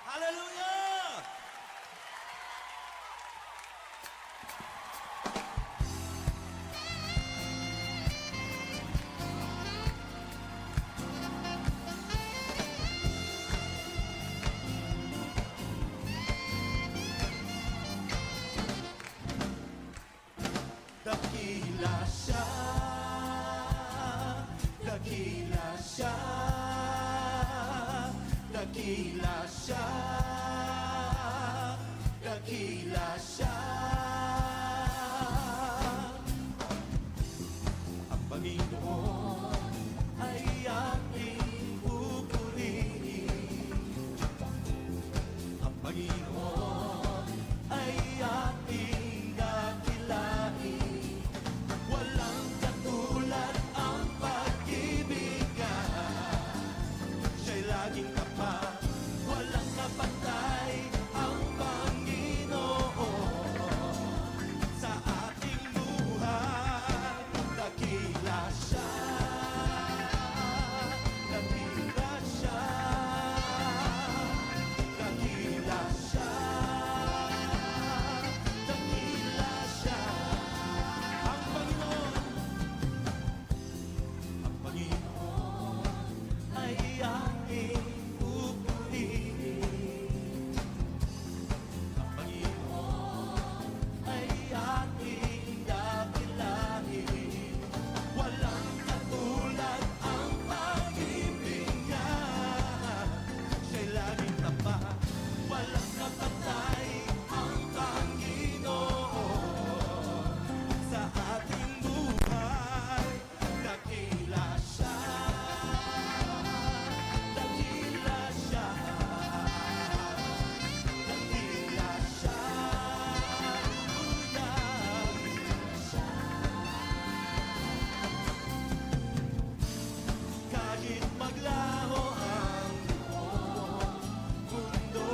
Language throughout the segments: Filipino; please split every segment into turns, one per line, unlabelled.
Hallelujah! Dakila siya, dakila siya, dakila siya, dakila siya. Ang Panginoon ay ating pupurihin. Ang Panginoon ay ating dakilain. Walang katulad ang pag-ibig niya. Siya'y laging tapat, walang kapatay ang Panginoon sa ating buhay. Dakila siya, dakila siya, dakila siya, dakila siya. Ang Panginoon ay ating pupurihin. Ang Panginoon ay ating dakilain. Walang katulad ang pag-ibig niya. Siya'y laging tapat, walang kapatay ang Panginoon sa ating buhay. Dakila siya, dakila siya, dakila siya, kahit maglaho ang mundo,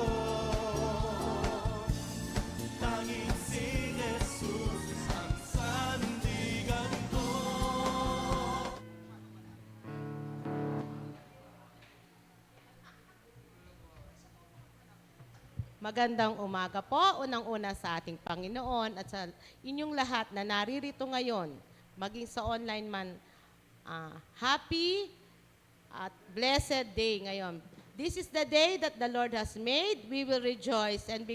tanging si Jesus ang sandigan ko.
Magandang umaga po, unang-una sa ating Panginoon at sa inyong lahat na naririto ngayon, maging sa online man, happy at blessed day ngayon. This is the day that the Lord has made. We will rejoice and be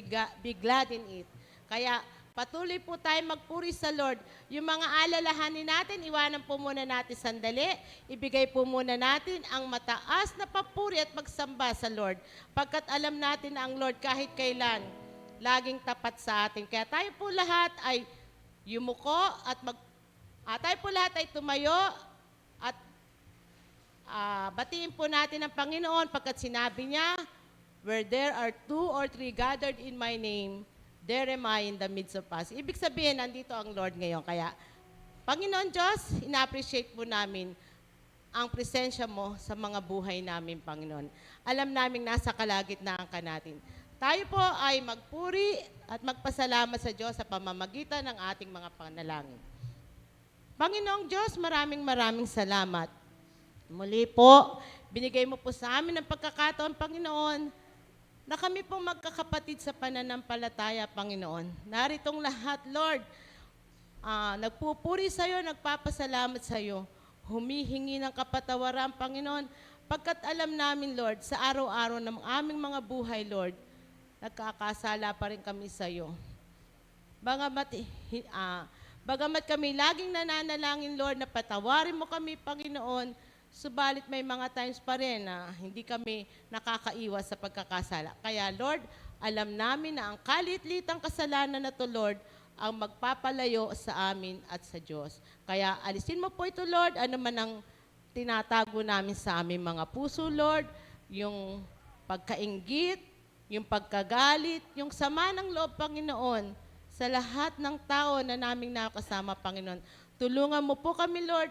glad in it. Kaya patuloy po tayo magpuri sa Lord. Yung mga alalahanin natin, iwanan po muna natin sandali. Ibigay po muna natin ang mataas na papuri at magsamba sa Lord. Pagkat alam natin na ang Lord kahit kailan, laging tapat sa atin. Kaya tayo po lahat ay yumuko at tayo po lahat ay tumayo at batiin po natin ang Panginoon pagkat sinabi niya, where there are 2 or 3 gathered in my name, there am I in the midst of us. Ibig sabihin, nandito ang Lord ngayon. Kaya, Panginoon Diyos, ina-appreciate po namin ang presensya mo sa mga buhay namin, Panginoon. Alam namin nasa kalagitnaan ka natin. Tayo po ay magpuri at magpasalamat sa Diyos sa pamamagitan ng ating mga panalangin. Panginoong Diyos, maraming salamat. Muli po, binigay mo po sa amin ang pagkakataon, Panginoon, na kami pong magkakapatid sa pananampalataya, Panginoon. Naritong lahat, Lord, nagpupuri sa iyo, nagpapasalamat sa iyo, humihingi ng kapatawaran, Panginoon, pagkat alam namin, Lord, sa araw-araw ng aming mga buhay, Lord, nagkakasala pa rin kami sa iyo. Bagamat kami laging nananalangin, Lord, na patawarin mo kami, Panginoon, subalit may mga times pa rin na hindi kami nakakaiwas sa pagkakasala. Kaya, Lord, alam namin na ang kalit-litang kasalanan na to, Lord, ang magpapalayo sa amin at sa Diyos. Kaya, alisin mo po ito, Lord, ano man ang tinatago namin sa aming mga puso, Lord, yung pagkainggit, yung pagkagalit, yung sama ng loob, Panginoon, sa lahat ng tao na naming nakasama, Panginoon. Tulungan mo po kami, Lord,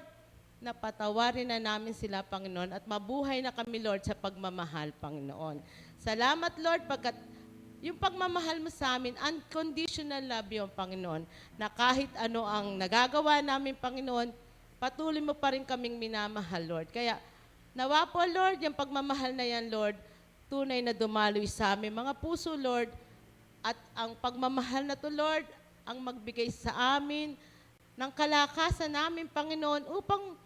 na patawarin na namin sila, Panginoon, at mabuhay na kami, Lord, sa pagmamahal, Panginoon. Salamat, Lord, pagkat yung pagmamahal mo sa amin, unconditional love yung Panginoon, na kahit ano ang nagagawa namin, Panginoon, patuloy mo pa rin kaming minamahal, Lord. Kaya, nawa po, Lord, yung pagmamahal na yan, Lord, tunay na dumaloy sa aming mga puso, Lord. At ang pagmamahal na to, Lord, ang magbigay sa amin ng kalakasan namin, Panginoon, upang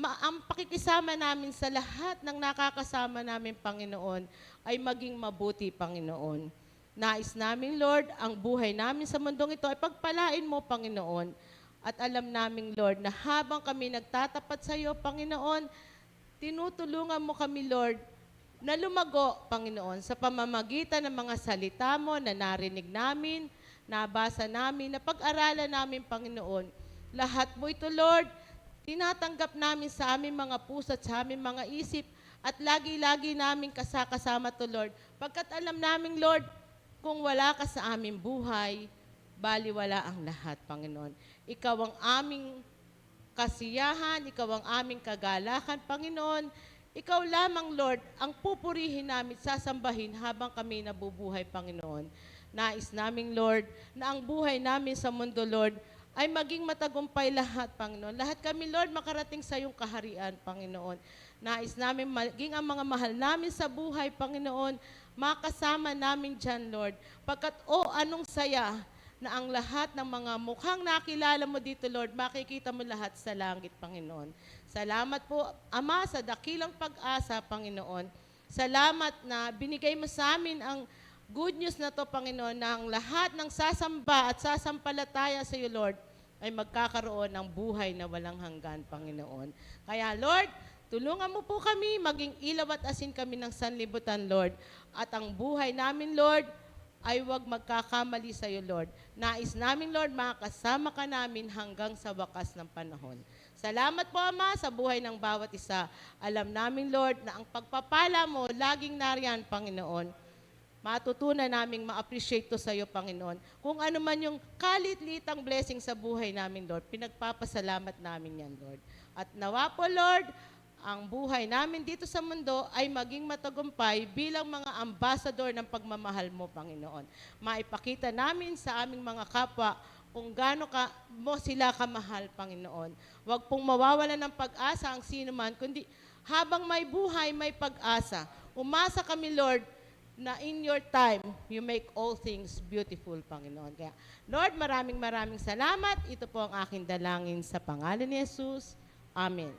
ang pakikisama namin sa lahat ng nakakasama namin, Panginoon, ay maging mabuti, Panginoon. Nais namin, Lord, ang buhay namin sa mundong ito ay pagpalain mo, Panginoon. At alam namin, Lord, na habang kami nagtatapat sa iyo, Panginoon, tinutulungan mo kami, Lord, na lumago, Panginoon, sa pamamagitan ng mga salita mo na narinig namin, nabasa namin, na pag-aralan namin, Panginoon. Lahat mo ito, Lord, tinatanggap namin sa aming mga puso at sa aming mga isip at lagi-lagi namin kasama to, Lord. Pagkat alam namin, Lord, kung wala ka sa aming buhay, baliwala ang lahat, Panginoon. Ikaw ang aming kasiyahan, ikaw ang aming kagalakan, Panginoon. Ikaw lamang, Lord, ang pupurihin namin, sasambahin habang kami nabubuhay, Panginoon. Nais namin, Lord, na ang buhay namin sa mundo, Lord, ay maging matagumpay lahat, Panginoon. Lahat kami, Lord, makarating sa iyong kaharian, Panginoon. Nais namin maging ang mga mahal namin sa buhay, Panginoon, makasama namin dyan, Lord. Pagkat, anong saya na ang lahat ng mga mukhang nakilala mo dito, Lord, makikita mo lahat sa langit, Panginoon. Salamat po, Ama, sa dakilang pag-asa, Panginoon. Salamat na binigay mo sa amin ang good news na to, Panginoon, na ang lahat ng sasamba at sasampalataya sa iyo, Lord, ay magkakaroon ng buhay na walang hanggan, Panginoon. Kaya, Lord, tulungan mo po kami, maging ilaw at asin kami ng sanlibutan, Lord. At ang buhay namin, Lord, ay huwag magkakamali sa iyo, Lord. Nais namin, Lord, makasama ka namin hanggang sa wakas ng panahon. Salamat po, Ama, sa buhay ng bawat isa. Alam namin, Lord, na ang pagpapala mo, laging nariyan, Panginoon. Matutunan naming ma-appreciate to sa iyo, Panginoon. Kung ano man yung kalit-litang blessing sa buhay namin, Lord, pinagpapasalamat namin yan, Lord. At nawa po, Lord, ang buhay namin dito sa mundo ay maging matagumpay bilang mga ambassador ng pagmamahal mo, Panginoon. Maipakita namin sa aming mga kapwa kung gaano mo sila kamahal, Panginoon. Huwag pong mawawala ng pag-asa ang sino man, kundi habang may buhay, may pag-asa. Umasa kami, Lord, na in your time, you make all things beautiful, Panginoon. Kaya, Lord, maraming salamat. Ito po ang aking dalangin sa pangalan ni Jesus. Amen.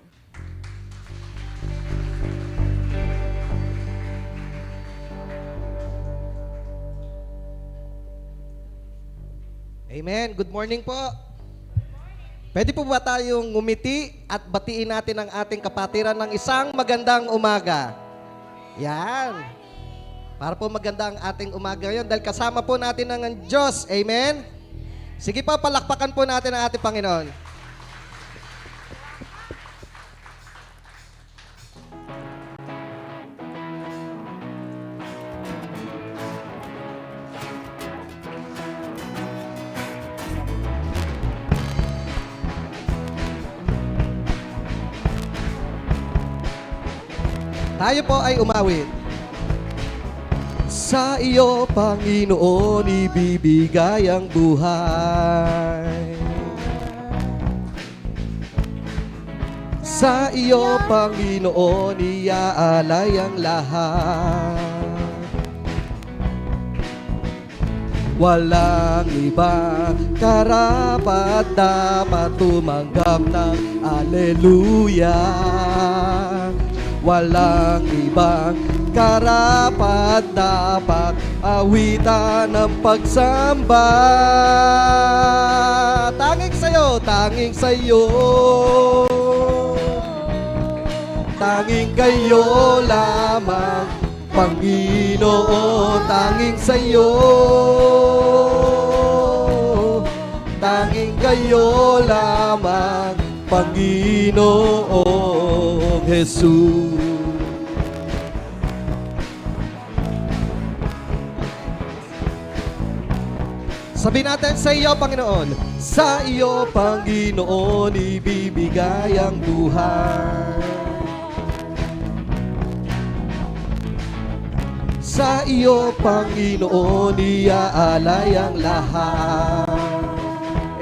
Amen. Good morning po. Pwede po ba tayong ngumiti at batiin natin ang ating kapatiran ng isang magandang umaga? Yan. Para po maganda ang ating umaga ngayon dahil kasama po natin ang Diyos. Amen? Sige po, palakpakan po natin ang ating Panginoon. Tayo po ay umawit. Sa iyo, Panginoon, ibibigay ang buhay. Sa iyo, Panginoon, iaalay ang lahat. Walang ibang karapat dapat tumanggap ng Alleluia. Walang ibang karapat dapat awitan ng pagsamba. Tanging sa'yo, tanging sa'yo, tanging kayo lamang, Panginoon. Tanging sa'yo, tanging kayo lamang, Panginoong Jesus. Sabi natin, sa iyo, Panginoon. Sa iyo, Panginoon, ibibigay ang buhay. Sa iyo, Panginoon, iaalay ang lahat.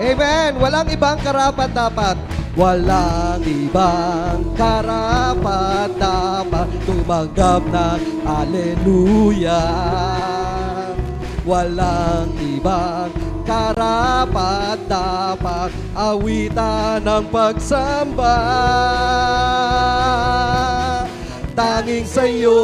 Amen! Walang ibang karapat dapat. Walang ibang karapat dapat tumanggap ng Aleluya. Walang ibang karapat dapat awitan ng pagsamba. Tanging sa'yo,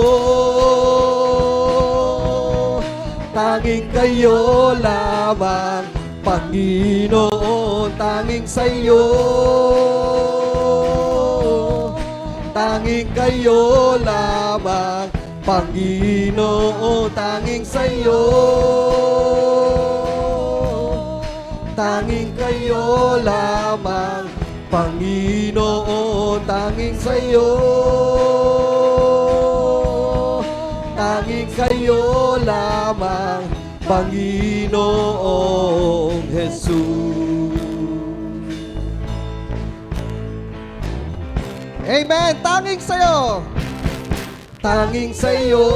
tanging kayo lamang, Panginoon. Tanging sa'yo, tanging kayo lamang, Panginoon. Tanging sa'yo, tanging kayo lamang, Panginoon. Tanging sa'yo, tanging kayo lamang, Panginoong Jesus. Amen. Tanging sa'yo, tanging sa'yo,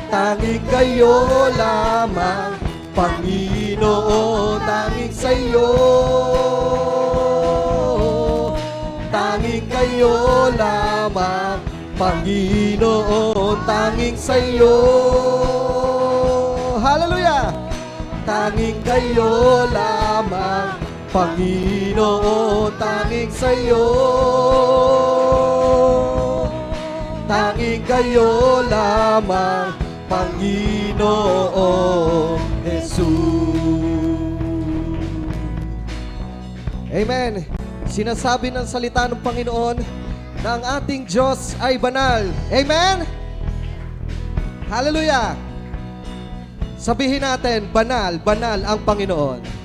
tanging kayo lamang, Panginoon. Tanging sa'yo, tanging kayo lamang, Panginoon. Tanging sa'yo, hallelujah, tanging kayo lamang, Panginoon. Tanging sa'yo, tanging kayo lamang, Panginoong Jesus. Amen. Sinasabi ng salita ng Panginoon na ang ating Diyos ay banal. Amen? Hallelujah. Sabihin natin, banal, banal ang Panginoon.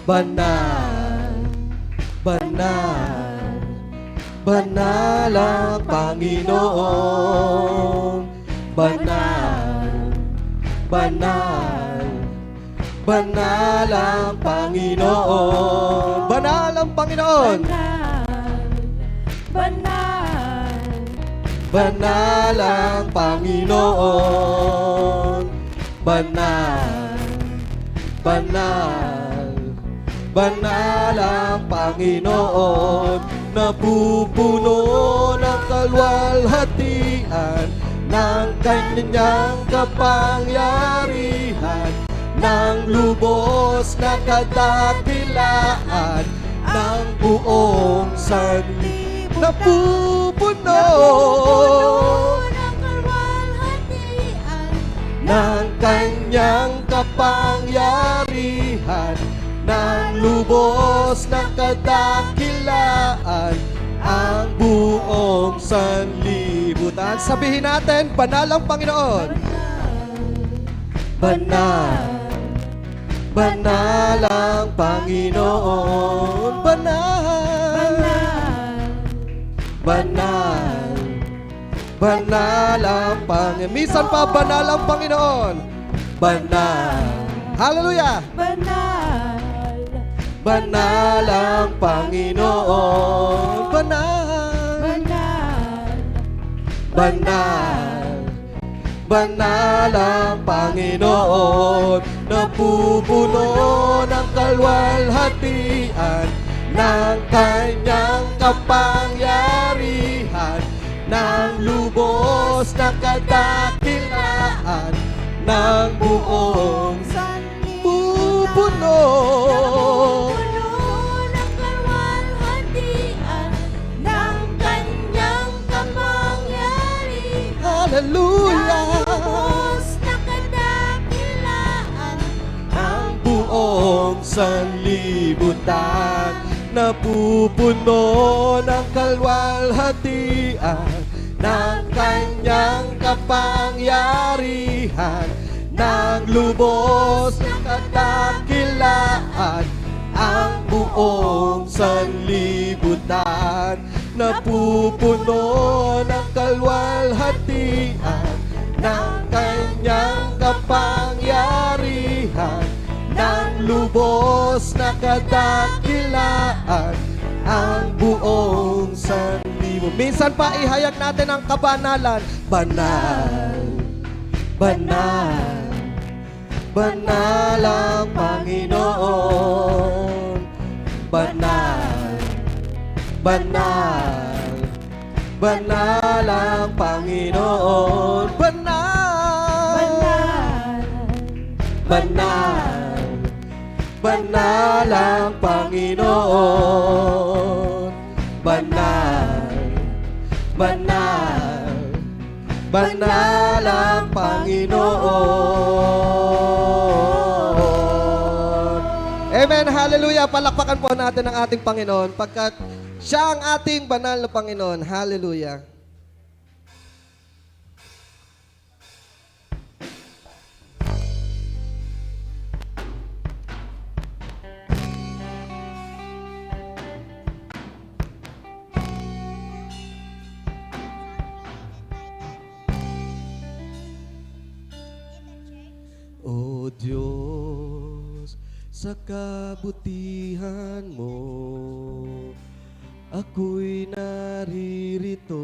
Banal, banal, banal ang Panginoon. Banal, banal, banal ang Panginoon. Banal ang Panginoon.
Banal,
Banal ang Panginoon. Banal, banal, banal ang Panginoon. Napupuno ng kalwalhatian ng kanyang kapangyarihan, ng lubos na kadakilaan ng buong sanlibutan. Napupuno
ng kalwalhatian
ng kanyang kapangyarihan, ng lubos na kadakilaan ang buong sanlibutan. Sabihin natin, banal ang Panginoon. Banal, banal ang Panginoon. Banal, banal, banal ang Panginoon. Minsan pa, banal ang Panginoon. Banal. Hallelujah.
Banal,
Banal ang Panginoon. Banal,
banal,
banal, banal ang Panginoon. Napupuno ng kalwalhatian ng kanyang kapangyarihan, ng lubos na kadakilaan ng buong pupuno.
ng kalwalhatian ng kanyang kapangyarihan.
Hallelujah.
Lubos na kadakilaan
Ang buong sanlibutan napupuno ng kalwalhatian ng kanyang kapangyarihan, ng lubos na kadakilaan ang buong sanlibutan. Napupuno ng kalwalhatian ng kanyang kapangyarihan, ng lubos na kadakilaan ang buong sanlibutan. Minsan pa ihayag natin ang kabanalan. Banal, banal, banal ang Panginoon. Banal, banal, banal ang Panginoon. Banal, banal, banal ang Panginoon. Banal, banal, banal ang Panginoon. Amen, hallelujah. Palakpakan po natin ang ating Panginoon pagkat siya ang ating banal na Panginoon. Hallelujah. O Diyos, sa kabutihan mo, ako'y naririto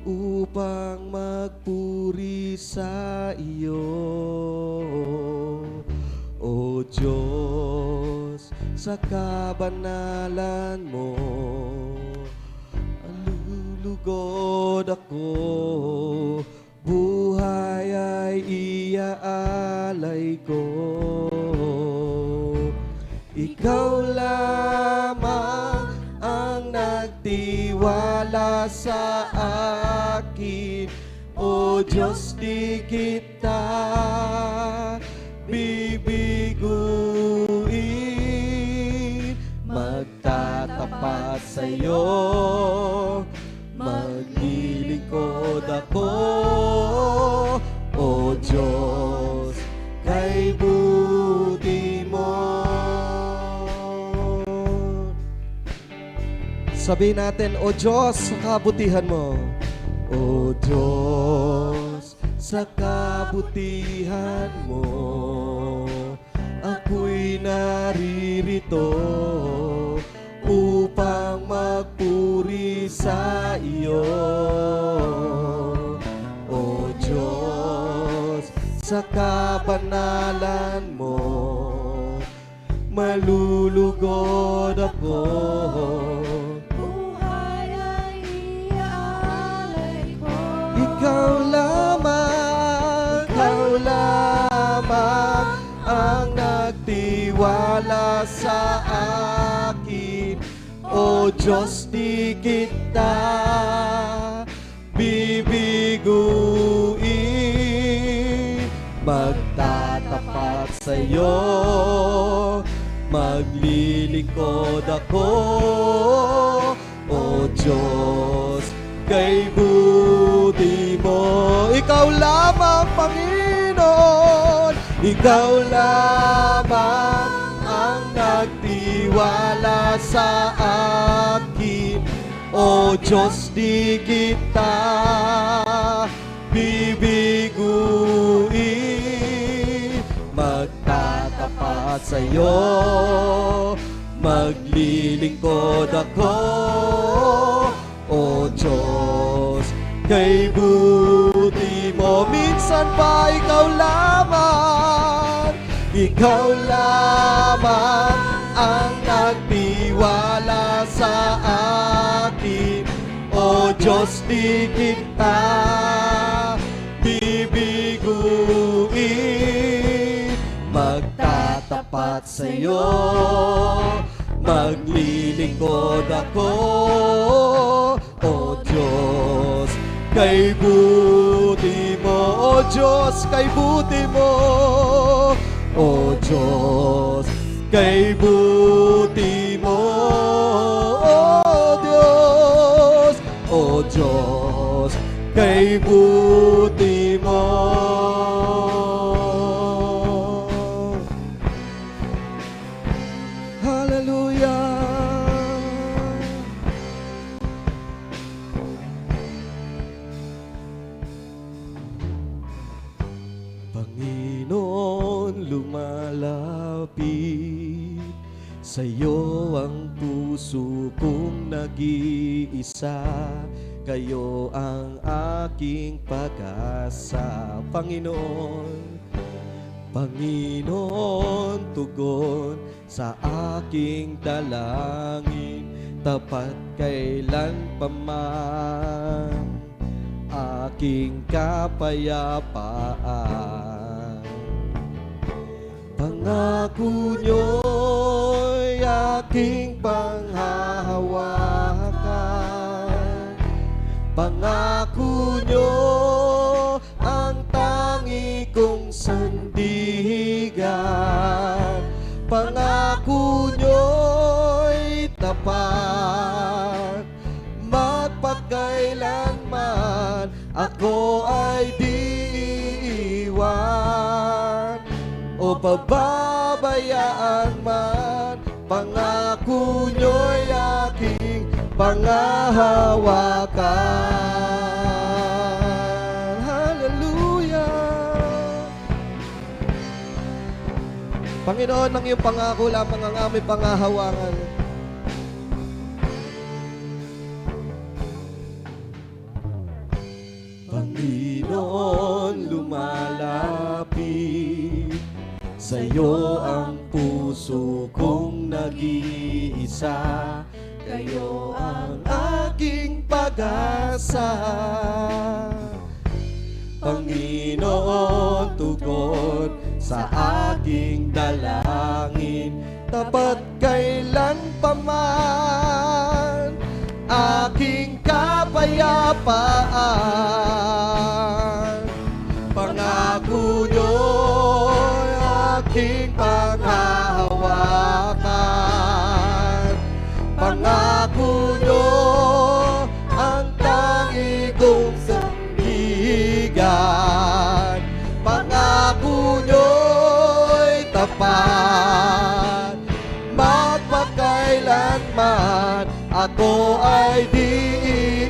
upang magpuri sa iyo. O Diyos, sa kabanalan mo, alulugod ako, buhay ay iaalay ko. Ikaw lamang ang nagtiwala sa akin, O Diyos, di kita bibiguin. Magtatapat sa'yo, maglilingkod ako, O Diyos, kay buti mo. Sabihin natin, O Diyos, sa kabutihan mo. O Diyos, sa kabutihan mo, ako'y naririto upang magpuri sa iyo. O Diyos, sa kabanalan mo, malulugod ako.
Buhay ay iaalay ko.
Ikaw lamang ang nagtiwala sa akin, O Diyos, di kita bibiguin. Magtatapat sa'yo, maglilingkod ako, O Diyos, kay buti mo. Ikaw lamang, Panginoon, ikaw lamang ang nagtiwala sa akin, O Diyos, di kita bibiguin. Magtatapat sa'yo, maglilingkod ako, O Diyos, kay buti mo. Minsan pa ikaw lamang ang nagtiwala sa akin, O Diyos, di kita bibiguin. Magtatapat sa'yo, maglilingkod ako, O Diyos, kay buti mo. O Diyos, kay buti mo. O Diyos, kay buti mo. O Diyos, O Diyos, kay buti mo. Hallelujah. Panginoon, lumalapit sa'yo ang puso kong nag-iisa. Kayo ang aking pag-asa. Panginoon, Panginoon, tugon sa aking dalangin. tapat kailan pa man aking kapayapaan. Pangako nyo'y aking panghahawakan. Pangako nyo ang tangi kong sandigan. Pangako nyo'y tapat, magpakailanman ako ay di iiwan o pababayaan man. Pangako nyo'y aking panghahawakan. Hallelujah. Panginoon, ang iyong pangako lamang ang aming panghahawakan. Panginoon, lumalapit sa'yo ang puso kong nag-iisa. Kayo ang aking pag-asa. Panginoon, tugon sa aking dalangin, tapat kailan pa man aking kapayapaan. Pangako nyo'y aking panghahawakan. Pangako nyo ang tangi kong sandigan. Pangako nyo'y tapat, magpakailanman ako ay di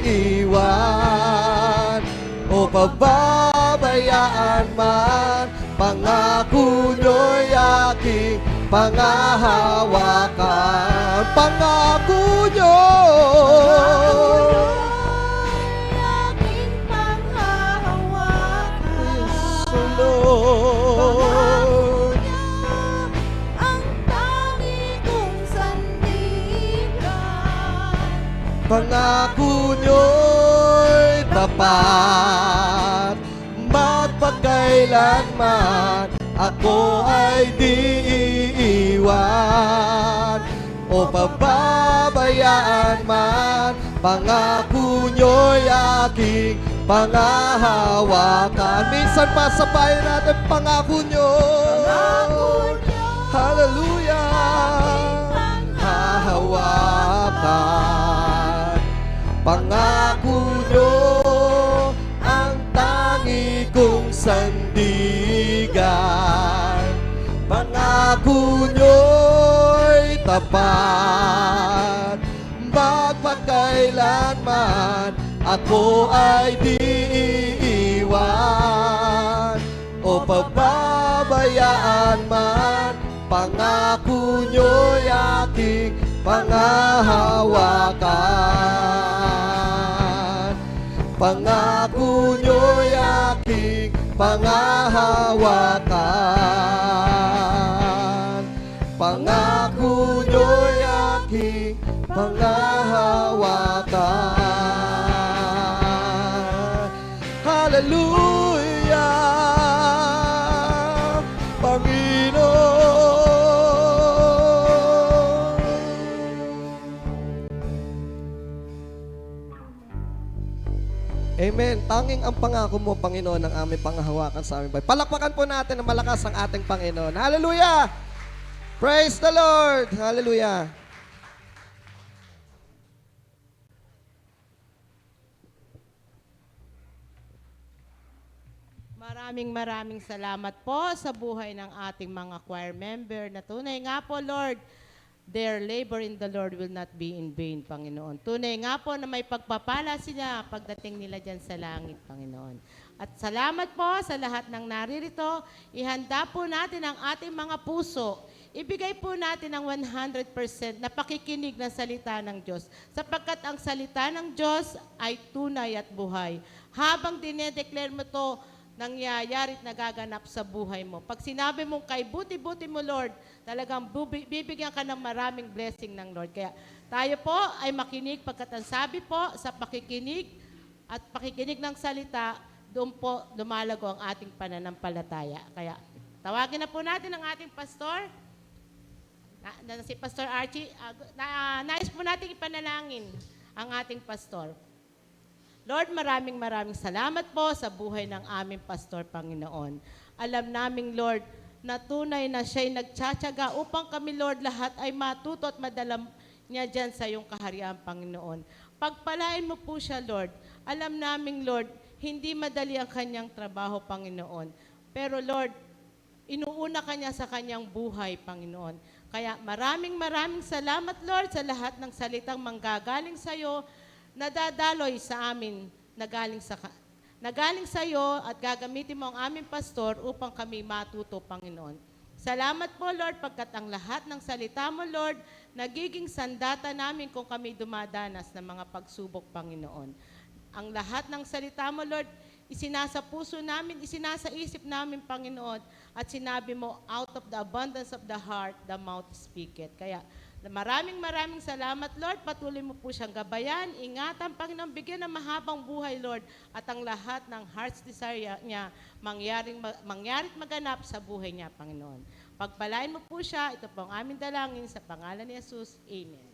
iiwan o pababayaan man. Pangako nyo'y aking panghahawakan. Pangako nyo
aking panghahawakan.
so Lord.
Ang tangi kong sandigan.
Pangako nyo'y tapat, magpakailanman ako ay di iiwan o pababayaan man. Pangako nyo'y aking panghahawakan. Minsan pa sabayan natin, pangako nyo. Hallelujah. Hahawakan. Pangako nyo ang tangi kong sandigan. Pangako nyo'y tapat, magpakailanman ako ay di iiwan o pababayaan man. Pangako nyo'y aking panghahawakan. Pangako nyo'y aking panghahawakan. Pangako nyo'y aking panghahawakan. Hallelujah, Panginoon. Amen. Tanging ang pangako mo, Panginoon, ang aming panghahawakan sa aming buhay. Palakpakan po natin ng malakas ang ating Panginoon. Hallelujah! Praise the Lord! Hallelujah!
Maraming salamat po sa buhay ng ating mga choir member na tunay nga po, Lord, their labor in the Lord will not be in vain, Panginoon. Tunay nga po na may pagpapala sila pagdating nila dyan sa langit, Panginoon. At salamat po sa lahat ng naririto. Ihanda po natin ang ating mga puso. Ibigay po natin ang 100% na pakikinig ng salita ng Diyos. Sapagkat ang salita ng Diyos ay tunay at buhay. Habang dinedeclare mo to nangyayari at nagaganap sa buhay mo. Pag sinabi mong kay buti-buti mo, Lord, talagang bibigyan ka ng maraming blessing ng Lord. Kaya tayo po ay makinig pagkat ang sabi po sa pakikinig at pakikinig ng salita, doon po lumalago ang ating pananampalataya. Kaya tawagin na po natin ang ating pastor, si Pastor Archie. Nais po natin ipanalangin ang ating pastor. Lord, maraming salamat po sa buhay ng aming pastor, Panginoon. Alam naming, Lord, na tunay na siya'y nagtsatsaga upang kami, Lord, lahat ay matuto at madala niya dyan sa iyong kaharian, Panginoon. Pagpalain mo po siya, Lord. Alam naming, Lord, hindi madali ang kanyang trabaho, Panginoon. Pero, Lord, inuuna ka niya sa kanyang buhay, Panginoon. Kaya maraming salamat, Lord, sa lahat ng salitang manggagaling sa iyo, nadadaloy sa amin, nagaling sa iyo at gagamitin mo ang aming pastor upang kami matuto, Panginoon. Salamat po, Lord, pagkat ang lahat ng salita mo, Lord, nagiging sandata namin kung kami dumadanas ng mga pagsubok, Panginoon. Ang lahat ng salita mo, Lord, isinasa puso namin, isinasa isip namin, Panginoon, at sinabi mo, out of the abundance of the heart, the mouth speaketh. Kaya maraming salamat, Lord. Patuloy mo po siyang gabayan, ingatan, Panginoon, bigyan ng mahabang buhay, Lord, at ang lahat ng heart's desire niya mangyarit maganap sa buhay niya, Panginoon. Pagpalain mo po siya, ito po ang aming dalangin sa pangalan ni Jesus. Amen.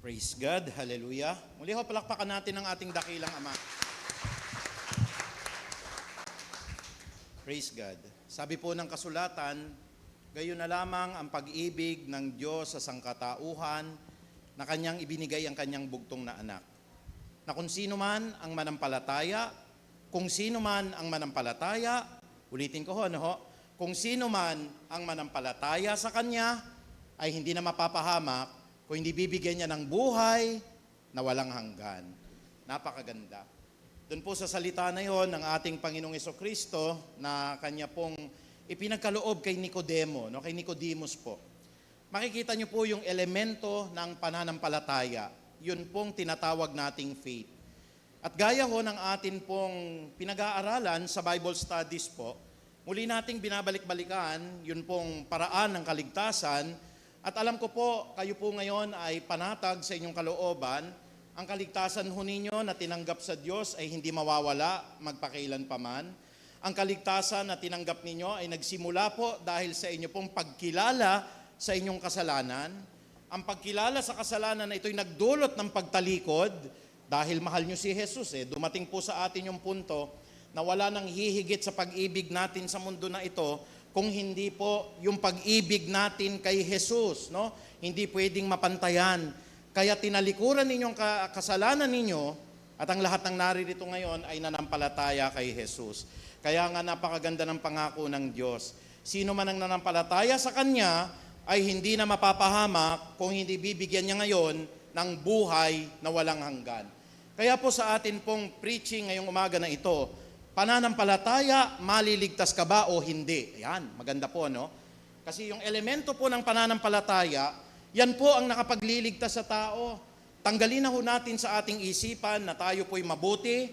Praise God, hallelujah. Muli ho, palakpakan natin ang ating dakilang Ama. Praise God. Sabi po ng kasulatan, gayon na lamang ang pag-ibig ng Diyos sa sangkatauhan na kanyang ibinigay ang kanyang bugtong na anak. Na kung sino man ang manampalataya, ulitin ko ho, kung sino man ang manampalataya sa kanya ay hindi na mapapahamak kung hindi bibigyan niya ng buhay na walang hanggan. Napakaganda. Doon po sa salita na yon ng ating Panginoong Jesucristo na kanya pong ipinagkaloob kay Nicodemo, kay Nicodemus po. Makikita niyo po yung elemento ng pananampalataya. Yun pong tinatawag nating faith. At gaya ho ng atin pong pinag-aaralan sa Bible studies po, muli nating binabalik-balikan yun pong paraan ng kaligtasan. At alam ko po, kayo po ngayon ay panatag sa inyong kalooban. Ang kaligtasan ho ninyo na tinanggap sa Diyos ay hindi mawawala magpakailan paman. Ang kaligtasan na tinanggap ninyo ay nagsimula po dahil sa inyo pong pagkilala sa inyong kasalanan. Ang pagkilala sa kasalanan na ito'y nagdulot ng pagtalikod dahil mahal nyo si Jesus. Dumating po sa atin yung punto na wala nang hihigit sa pag-ibig natin sa mundo na ito kung hindi po yung pag-ibig natin kay Jesus, Hindi pwedeng mapantayan. Kaya tinalikuran ninyong kasalanan ninyo at ang lahat ng naririto ngayon ay nanampalataya kay Jesus. Kaya nga napakaganda ng pangako ng Diyos. Sino man ang nanampalataya sa Kanya ay hindi na mapapahamak kung hindi bibigyan niya ngayon ng buhay na walang hanggan. Kaya po sa atin pong preaching ngayong umaga na ito, pananampalataya, maliligtas ka ba o hindi? Ayan, maganda po, Kasi yung elemento po ng pananampalataya, yan po ang nakapagliligtas sa tao. Tanggalin na ho natin sa ating isipan na tayo po'y mabuti.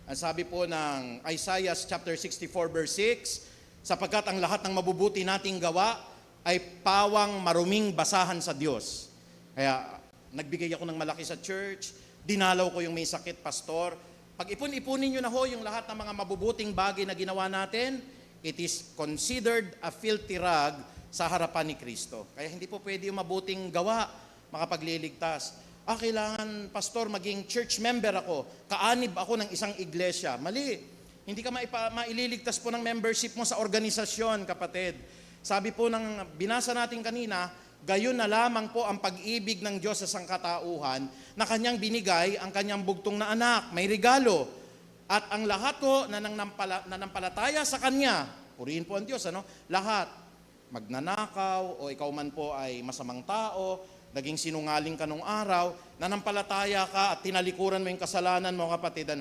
Ang sabi po ng Isaiah chapter 64 verse 6, sapagkat ang lahat ng mabubuti nating gawa ay pawang maruming basahan sa Diyos. Kaya nagbigay ako ng malaki sa church, dinalaw ko yung may sakit, pastor. Pag ipon-ipunin nyo na ho yung lahat ng mga mabubuting bagay na ginawa natin, it is considered a filthy rag sa harapan ni Kristo. Kaya hindi po pwede yung mabuting gawa makapagliligtas. Kailangan, pastor, maging church member ako. Kaanib ako ng isang iglesia. Mali. Hindi ka maililigtas po ng membership mo sa organisasyon, kapatid. Sabi po ng binasa natin kanina, gayon na lamang po ang pag-ibig ng Diyos sa sangkatauhan na kanyang binigay ang kanyang bugtong na anak. May regalo. At ang lahat ko na nanampalataya sa kanya, purihin po ang Diyos, lahat, magnanakaw o ikaw man po ay masamang tao, naging sinungaling ka nung araw, nanampalataya ka at tinalikuran mo yung kasalanan mo, kapatid,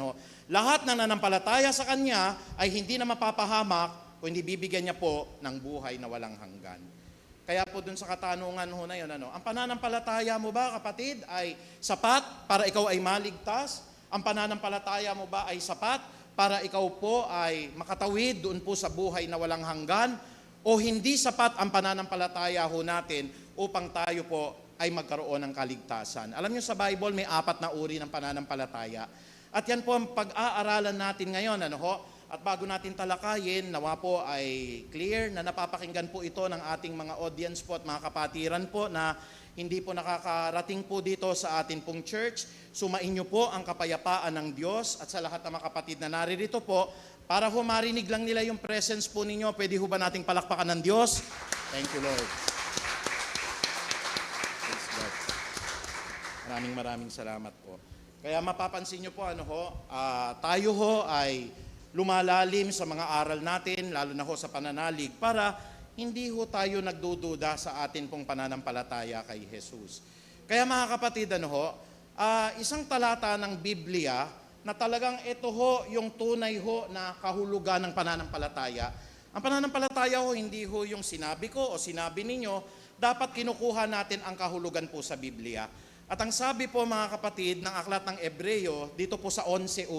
lahat na nanampalataya sa kanya ay hindi na mapapahamak kundi bibigyan niya po ng buhay na walang hanggan. Kaya po dun sa katanungan ho na yun, ang pananampalataya mo ba, kapatid, ay sapat para ikaw ay maligtas? Ang pananampalataya mo ba ay sapat para ikaw po ay makatawid doon po sa buhay na walang hanggan? O hindi sapat ang pananampalataya ho natin upang tayo po ay magkaroon ng kaligtasan? Alam niyo sa Bible may 4 na uri ng pananampalataya. At yan po ang pag-aaralan natin ngayon, At bago natin talakayin, nawa po ay clear na napapakinggan po ito ng ating mga audience po at mga kapatiran po na hindi po nakakarating po dito sa atin pong church. Sumain niyo po ang kapayapaan ng Diyos at sa lahat ng mga kapatid na naririto po, para ho marinig lang nila yung presence po ninyo, pwede ho ba nating palakpakan ng Diyos? Thank you, Lord. Praise God. Maraming salamat po. Kaya mapapansin niyo po, tayo ho ay lumalalim sa mga aral natin, lalo na ho sa pananalig, para hindi ho tayo nagdududa sa atin pong pananampalataya kay Jesus. Kaya mga kapatid, isang talata ng Biblia na talagang ito ho yung tunay ho na kahulugan ng pananampalataya. Ang pananampalataya ho, hindi ho yung sinabi ko o sinabi ninyo, dapat kinukuha natin ang kahulugan po sa Biblia. At ang sabi po mga kapatid ng aklat ng Ebreo, dito po sa 11:1,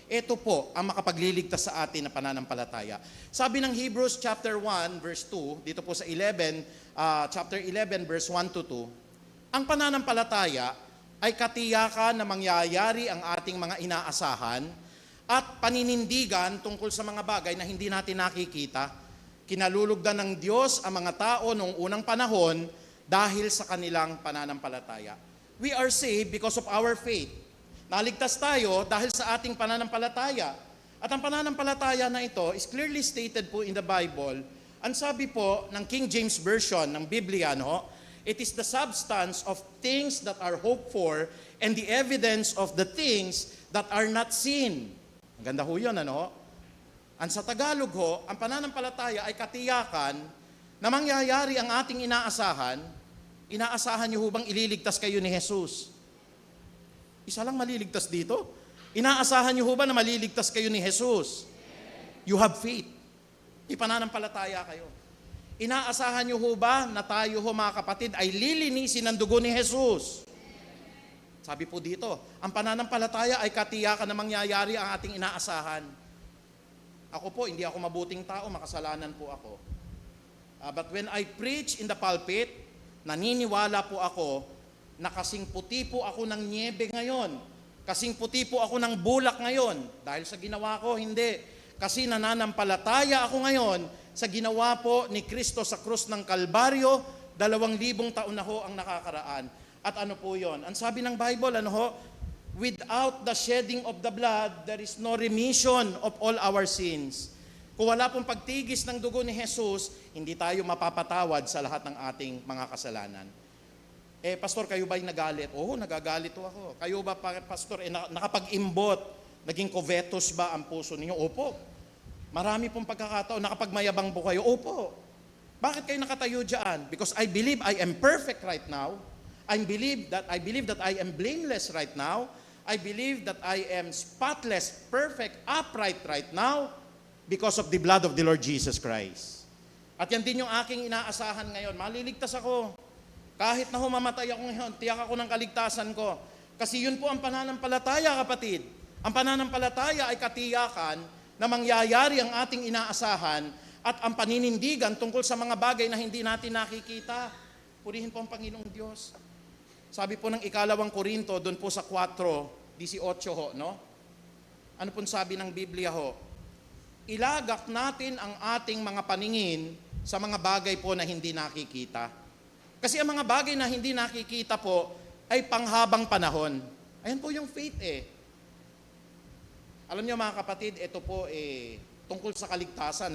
ito po ang makapagliligtas sa atin na pananampalataya. Sabi ng Hebrews chapter 1 verse 2, dito po sa chapter 11 verse 1 to 2, ang pananampalataya ay katiyakan na mangyayari ang ating mga inaasahan at paninindigan tungkol sa mga bagay na hindi natin nakikita. Kinalulugdan ng Diyos ang mga tao noong unang panahon dahil sa kanilang pananampalataya. We are saved because of our faith. Naligtas tayo dahil sa ating pananampalataya. At ang pananampalataya na ito is clearly stated po in the Bible. Ang sabi po ng King James Version ng Biblia, it is the substance of things that are hoped for and the evidence of the things that are not seen. Ang ganda ho yun, Ang sa Tagalog ho, ang pananampalataya ay katiyakan na mangyayari ang ating inaasahan. Inaasahan niyo ho bang ililigtas kayo ni Jesus? Isa lang maliligtas dito. Inaasahan niyo ho ba na maliligtas kayo ni Jesus? You have faith. Ipananampalataya kayo. Inaasahan niyo ho ba na tayo ho mga kapatid ay lilinisin ng dugo ni Jesus? Sabi po dito, ang pananampalataya ay katiyakan na mangyayari ang ating inaasahan. Ako po, hindi ako mabuting tao, makasalanan po ako. But when I preach in the pulpit, naniniwala po ako na kasing puti po ako ng niebe ngayon. Kasing puti po ako ng bulak ngayon. Dahil sa ginawa ko, hindi. Kasi nananampalataya ako ngayon sa ginawa po ni Kristo sa krus ng Kalbaryo, 2,000 taon na ho ang nakakaraan. At ano po yon? Ang sabi ng Bible, without the shedding of the blood, there is no remission of all our sins. Kung wala pong pagtigis ng dugo ni Jesus, hindi tayo mapapatawad sa lahat ng ating mga kasalanan. Pastor, kayo ba'y nagalit? Oo, nagagalit ako. Kayo ba, Pastor, nakapag-imbot? Naging covetous ba ang puso ninyo? Opo. Marami pong pagkakataon, nakapagmayabang po kayo? Opo. Bakit kayo nakatayo dyan? Because I believe I am perfect right now. I believe that I am blameless right now. I believe that I am spotless, perfect, upright right now. Because of the blood of the Lord Jesus Christ. At yan din yung aking inaasahan ngayon. Maliligtas ako. Kahit na humamatay ako ngayon, tiyak ako ng kaligtasan ko. Kasi yun po ang pananampalataya, kapatid. Ang pananampalataya ay katiyakan na mangyayari ang ating inaasahan at ang paninindigan tungkol sa mga bagay na hindi natin nakikita. Purihin po ang Panginoong Diyos. Sabi po ng 2 Korinto, doon po sa 4:18 ho, Ano pong sabi ng Biblia ho? Ilagak natin ang ating mga paningin sa mga bagay po na hindi nakikita. Kasi ang mga bagay na hindi nakikita po ay panghabang panahon. Ayan po yung faith Alam niyo mga kapatid, ito po tungkol sa kaligtasan,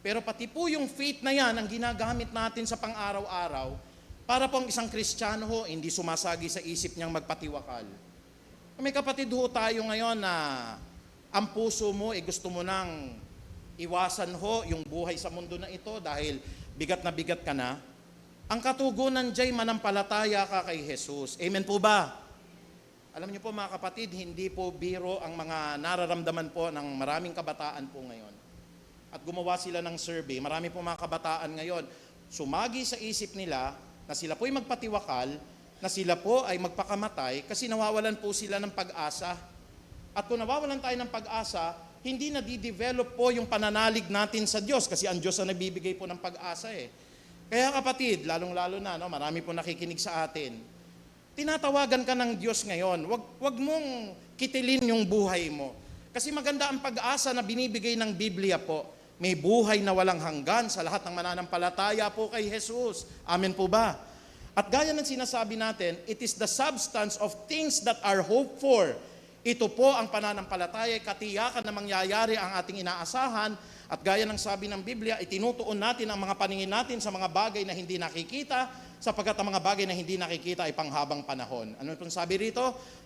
Pero pati po yung faith na yan ang ginagamit natin sa pang-araw-araw para pong isang Kristiyano hindi sumasagi sa isip niyang magpatiwakal. May kapatid tayo ngayon na ang puso mo, gusto mo nang iwasan yung buhay sa mundo na ito dahil bigat na bigat ka na. Ang katugunan diya'y manampalataya ka kay Jesus. Amen po ba? Alam niyo po mga kapatid, hindi po biro ang mga nararamdaman po ng maraming kabataan po ngayon. at gumawa sila ng survey, marami po mga kabataan ngayon, sumagi sa isip nila na sila po ay magpatiwakal, na sila po ay magpakamatay kasi nawawalan po sila ng pag-asa. At kung nawawalan tayo ng pag-asa, hindi na di-develop po yung pananalig natin sa Diyos kasi ang Diyos ang nagbibigay po ng pag-asa eh. Kaya kapatid, lalong-lalo na, no, marami po nakikinig sa atin, tinatawagan ka ng Diyos ngayon. Wag mong kitilin yung buhay mo. Kasi maganda ang pag-asa na binibigay ng Biblia po. May buhay na walang hanggan sa lahat ng mananampalataya po kay Jesus. Amen po ba? At gaya ng sinasabi natin, it is the substance of things that are hoped for. Ito po ang pananampalataya, katiyakan na mangyayari ang ating inaasahan. At gaya ng sabi ng Biblia, itinutuon natin ang mga paningin natin sa mga bagay na hindi nakikita, sapagkat ang mga bagay na hindi nakikita ay panghabang panahon. Ano pong sabi rito?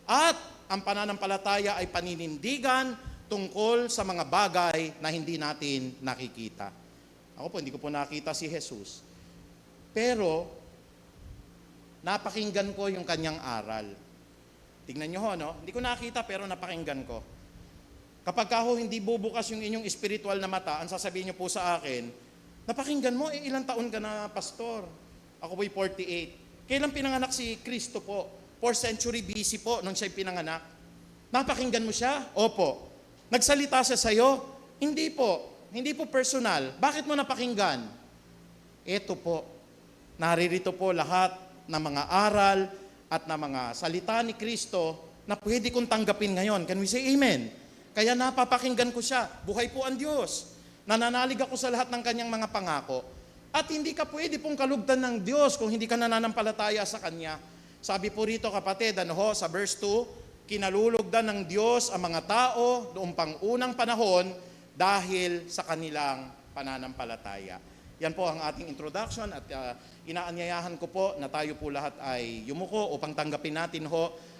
At ang pananampalataya ay paninindigan tungkol sa mga bagay na hindi natin nakikita. Ako po, hindi ko po nakita si Jesus. Pero, napakinggan ko yung kanyang aral. Tingnan nyo ho, no? Hindi ko nakita pero napakinggan ko. Kapag ho hindi bubukas yung inyong spiritual na mata, ang sasabihin nyo po sa akin, napakinggan mo, ilang taon ka na, pastor? Ako po'y 48. Kailan pinanganak si Kristo po? 4th century BC po, nung siya'y pinanganak. Napakinggan mo siya? Opo. Nagsalita siya sa'yo? Hindi po. Hindi po personal. Bakit mo napakinggan? Ito po. Naririto po lahat ng mga aral at ng mga salita ni Kristo na pwede kong tanggapin ngayon. Can we say amen? Kaya napapakinggan ko siya. Buhay po ang Diyos. Nananalig ako sa lahat ng kanyang mga pangako. At hindi ka pwede pong kalugdan ng Diyos kung hindi ka nananampalataya sa Kanya. Sabi po rito kapatid, sa verse 2, kinalulugdan ng Diyos ang mga tao noong pang-unang panahon dahil sa kanilang pananampalataya. Yan po ang ating introduction at inaanyayahan ko po na tayo po lahat ay yumuko upang tanggapin natin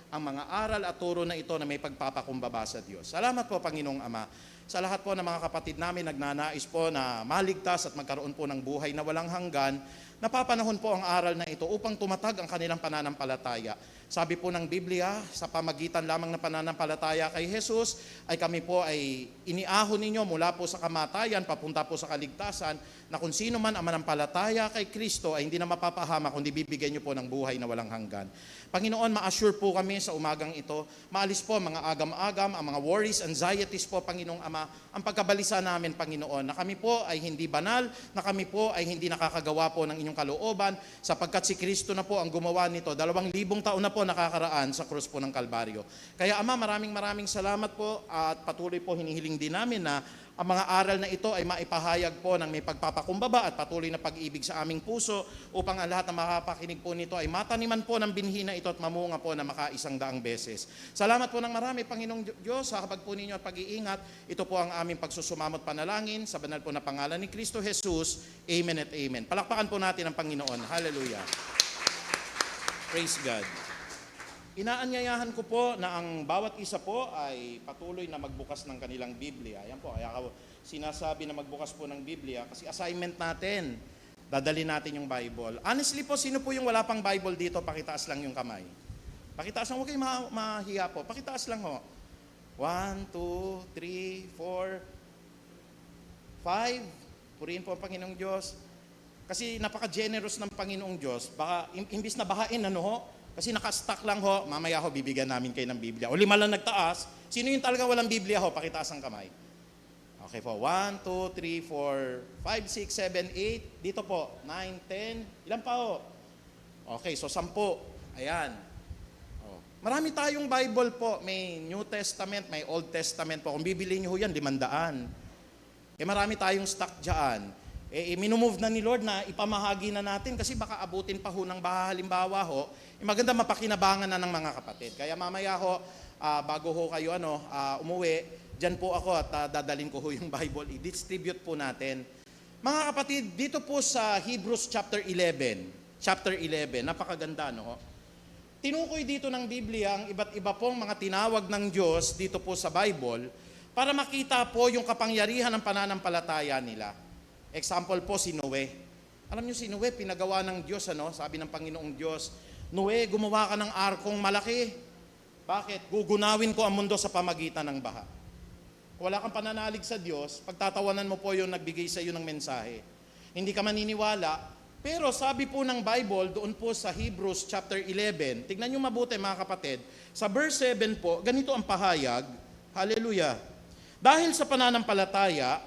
ang mga aral at turo na ito na may pagpapakumbaba sa Diyos. Salamat po, Panginoong Ama. Sa lahat po ng mga kapatid namin, nagnanais po na maligtas at magkaroon po ng buhay na walang hanggan, napapanahon po ang aral na ito upang tumatag ang kanilang pananampalataya. Sabi po ng Biblia, sa pamagitan lamang ng pananampalataya kay Jesus, ay kami po ay iniahon ninyo mula po sa kamatayan, papunta po sa kaligtasan, na kung sino man ang manampalataya kay Kristo ay hindi na mapapahama, kundi bibigyan nyo po ng buhay na walang hanggan. Panginoon, ma-assure po kami sa umagang ito, maalis po mga agam-agam, ang mga worries, anxieties po, Panginoong Ama, ang pagkabalisa namin, Panginoon, na kami po ay hindi banal, na kami po ay hindi nakakagawa po ng inyong kalooban, sapagkat si Kristo na po ang gumawa nito, 2,000 taon na po nakakaraan sa krus po ng Kalbaryo. Kaya Ama, maraming salamat po at patuloy po hinihiling din namin na ang mga aral na ito ay maipahayag po ng may pagpapakumbaba at patuloy na pag-ibig sa aming puso upang ang lahat na makapakinig po nito ay mataniman po ng binhi na ito at mamunga po na maka-100 beses. Salamat po ng marami, Panginoong Diyos, sa habag po ninyo at pag-iingat. Ito po ang aming pagsusumamot panalangin sa banal po na pangalan ni Kristo Jesus. Amen at amen. Palakpakan po natin ang Panginoon. Hallelujah. Praise God. Inaanyayahan ko po na ang bawat isa po ay patuloy na magbukas ng kanilang Biblia. Ayan po, kaya ako sinasabi na magbukas po ng Biblia kasi assignment natin, dadali natin yung Bible. Honestly po, sino po yung wala pang Bible dito? Pakitaas lang yung kamay. Pakitaas lang, huwag kayo mahiya po. Pakitaas lang ho. 1, 2, 3, 4, 5. Purihin po ang Panginoong Diyos. Kasi napaka-generous ng Panginoong Diyos. Baka, imbis na bahain, kasi naka-stack lang mamaya bibigyan namin kayo ng Biblia. O 5 lang nagtaas, sino yung talaga walang Biblia pakitaas ang kamay. Okay po, 1, 2, 3, 4, 5, 6, 7, 8, dito po, 9, 10, ilan pa Okay, so 10. Ayan. Marami tayong Bible po, may New Testament, may Old Testament po. Kung bibili nyo yan, 500. Marami tayong stock dyan. Minumove na ni Lord na ipamahagi na natin kasi baka abutin pa ng baha halimbawa maganda mapakinabangan na ng mga kapatid. Kaya mamaya bago kayo umuwi, dyan po ako at dadalhin ko yung Bible, i-distribute po natin. Mga kapatid, dito po sa Hebrews chapter 11, napakaganda Tinukoy dito ng Biblia ang iba't iba pong mga tinawag ng Diyos dito po sa Bible para makita po yung kapangyarihan ng pananampalataya nila. Example po si Noe. Alam niyo si Noe, pinagawa ng Diyos, sabi ng Panginoong Diyos, Noe, gumawa ka ng arkong malaki. Bakit? Gugunawin ko ang mundo sa pamagitan ng baha. wala kang pananalig sa Diyos, pagtatawanan mo po yung nagbigay sa iyo ng mensahe. Hindi ka maniniwala, pero sabi po ng Bible, doon po sa Hebrews chapter 11, tignan nyo mabuti mga kapatid, sa verse 7 po, ganito ang pahayag, hallelujah. Dahil sa pananampalataya,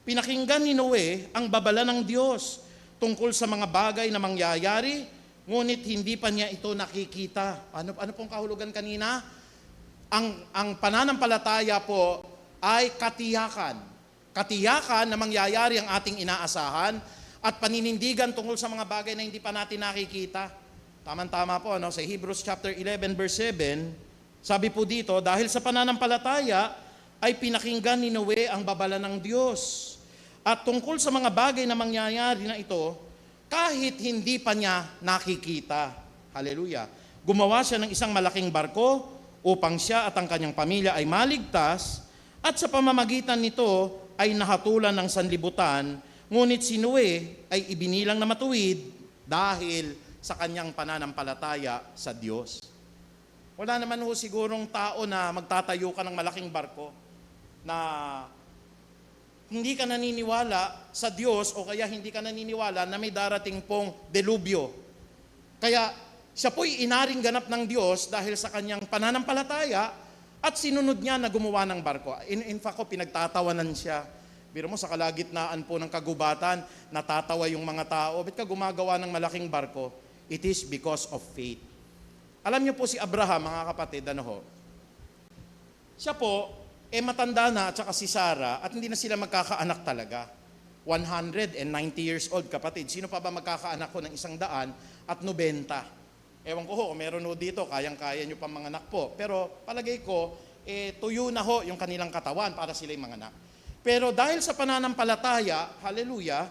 pinakinggan ni Noe ang babala ng Diyos tungkol sa mga bagay na mangyayari, ngunit hindi pa niya ito nakikita. Ano pong kahulugan kanina? Ang pananampalataya po ay katiyakan. Katiyakan na mangyayari ang ating inaasahan at paninindigan tungkol sa mga bagay na hindi pa natin nakikita. Tama-tama po, no? Sa Hebrews chapter 11 verse 7, sabi po dito, dahil sa pananampalataya ay pinakinggan ni Noe ang babala ng Diyos. At tungkol sa mga bagay na mangyayari na ito, kahit hindi pa niya nakikita. Hallelujah. Gumawa siya ng isang malaking barko upang siya at ang kanyang pamilya ay maligtas, at sa pamamagitan nito ay nahatulan ng sanlibutan, ngunit si Noe ay ibinilang na matuwid dahil sa kanyang pananampalataya sa Diyos. Wala naman ho sigurong tao na magtatayo ka ng malaking barko na hindi ka naniniwala sa Diyos o kaya hindi ka naniniwala na may darating pong delubyo. Kaya siya po'y inaring ganap ng Diyos dahil sa kanyang pananampalataya at sinunod niya na gumawa ng barko. In fact, pinagtatawanan siya. Biro mo, sa kalagitnaan po ng kagubatan, natatawa yung mga tao. Ba't ka gumagawa ng malaking barko? It is because of faith. Alam niyo po si Abraham, mga kapatid, siya po, matanda na at saka si Sarah at hindi na sila magkakaanak talaga. 190 years old, kapatid. Sino pa ba magkakaanak ko ng 190? Ewan ko ho, kung meron ho dito, kayang-kaya nyo pa manganak po. Pero palagay ko, tuyo na ho yung kanilang katawan para sila'y manganak. Pero dahil sa pananampalataya, hallelujah,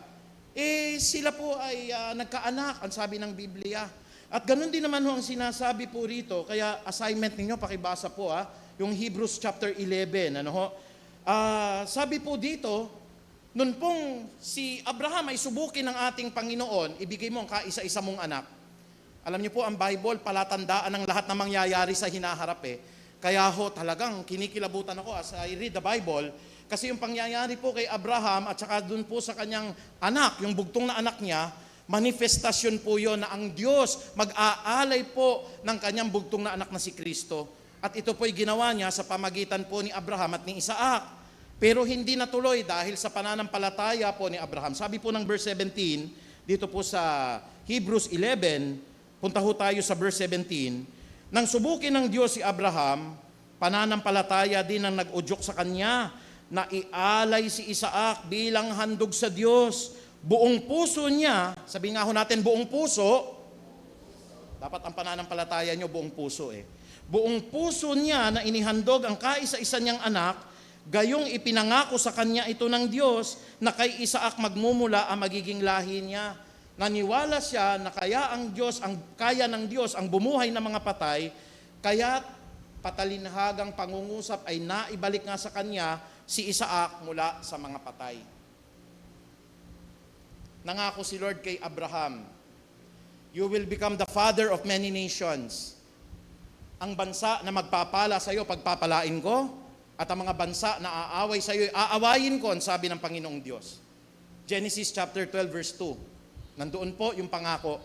sila po ay nagkaanak, ang sabi ng Biblia. At ganun din naman ho ang sinasabi po rito, kaya assignment ninyo, pakibasa po yung Hebrews chapter 11. Sabi po dito, nun pong si Abraham ay subukin ng ating Panginoon, ibigay mo ang kaisa-isa mong anak. Alam niyo po, ang Bible, palatandaan ng lahat na mangyayari sa hinaharap Kaya ho, talagang kinikilabutan ako as I read the Bible, kasi yung pangyayari po kay Abraham at saka dun po sa kanyang anak, yung bugtong na anak niya, manifestasyon po yon na ang Diyos mag-aalay po ng kanyang bugtong na anak na si Kristo. At ito po'y ginawa niya sa pamagitan po ni Abraham at ni Isaac. Pero hindi natuloy dahil sa pananampalataya po ni Abraham. Sabi po ng verse 17, dito po sa Hebrews 11, punta ho tayo sa verse 17. Nang subukin ng Diyos si Abraham, pananampalataya din ang nag-udyok sa kanya na ialay si Isaac bilang handog sa Diyos. Buong puso niya, sabi nga ho natin buong puso, dapat ang pananampalataya nyo buong puso Buong puso niya na inihandog ang kaisa-isa niyang anak, gayong ipinangako sa kanya ito ng Diyos na kay Isaac magmumula ang magiging lahi niya. Naniwala siya na kaya ng Diyos ang bumuhay ng mga patay, kaya patalinhagang pangungusap ay naibalik nga sa kanya si Isaac mula sa mga patay. Nangako si Lord kay Abraham, you will become the father of many nations. Ang bansa na magpapala sa iyo, pagpapalain ko, at ang mga bansa na aaway sa iyo, aawayin ko, ang sabi ng Panginoong Diyos. Genesis chapter 12 verse 2. Nandoon po yung pangako.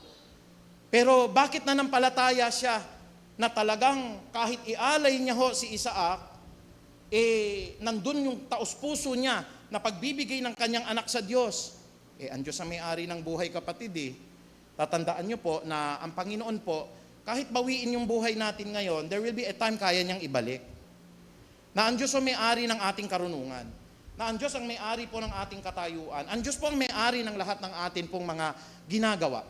Pero bakit nanampalataya siya na talagang kahit ialay niya ho si Isaac, nandun yung taos-puso niya na pagbibigay ng kanyang anak sa Diyos. Ang Diyos ang may-ari ng buhay, kapatid Tatandaan niyo po na ang Panginoon po, kahit bawiin yung buhay natin ngayon, there will be a time kaya niyang ibalik. Na ang Diyos ang may-ari ng ating karunungan. Na ang Diyos ang may-ari po ng ating katayuan. Ang Diyos po ang may-ari ng lahat ng atin pong mga ginagawa.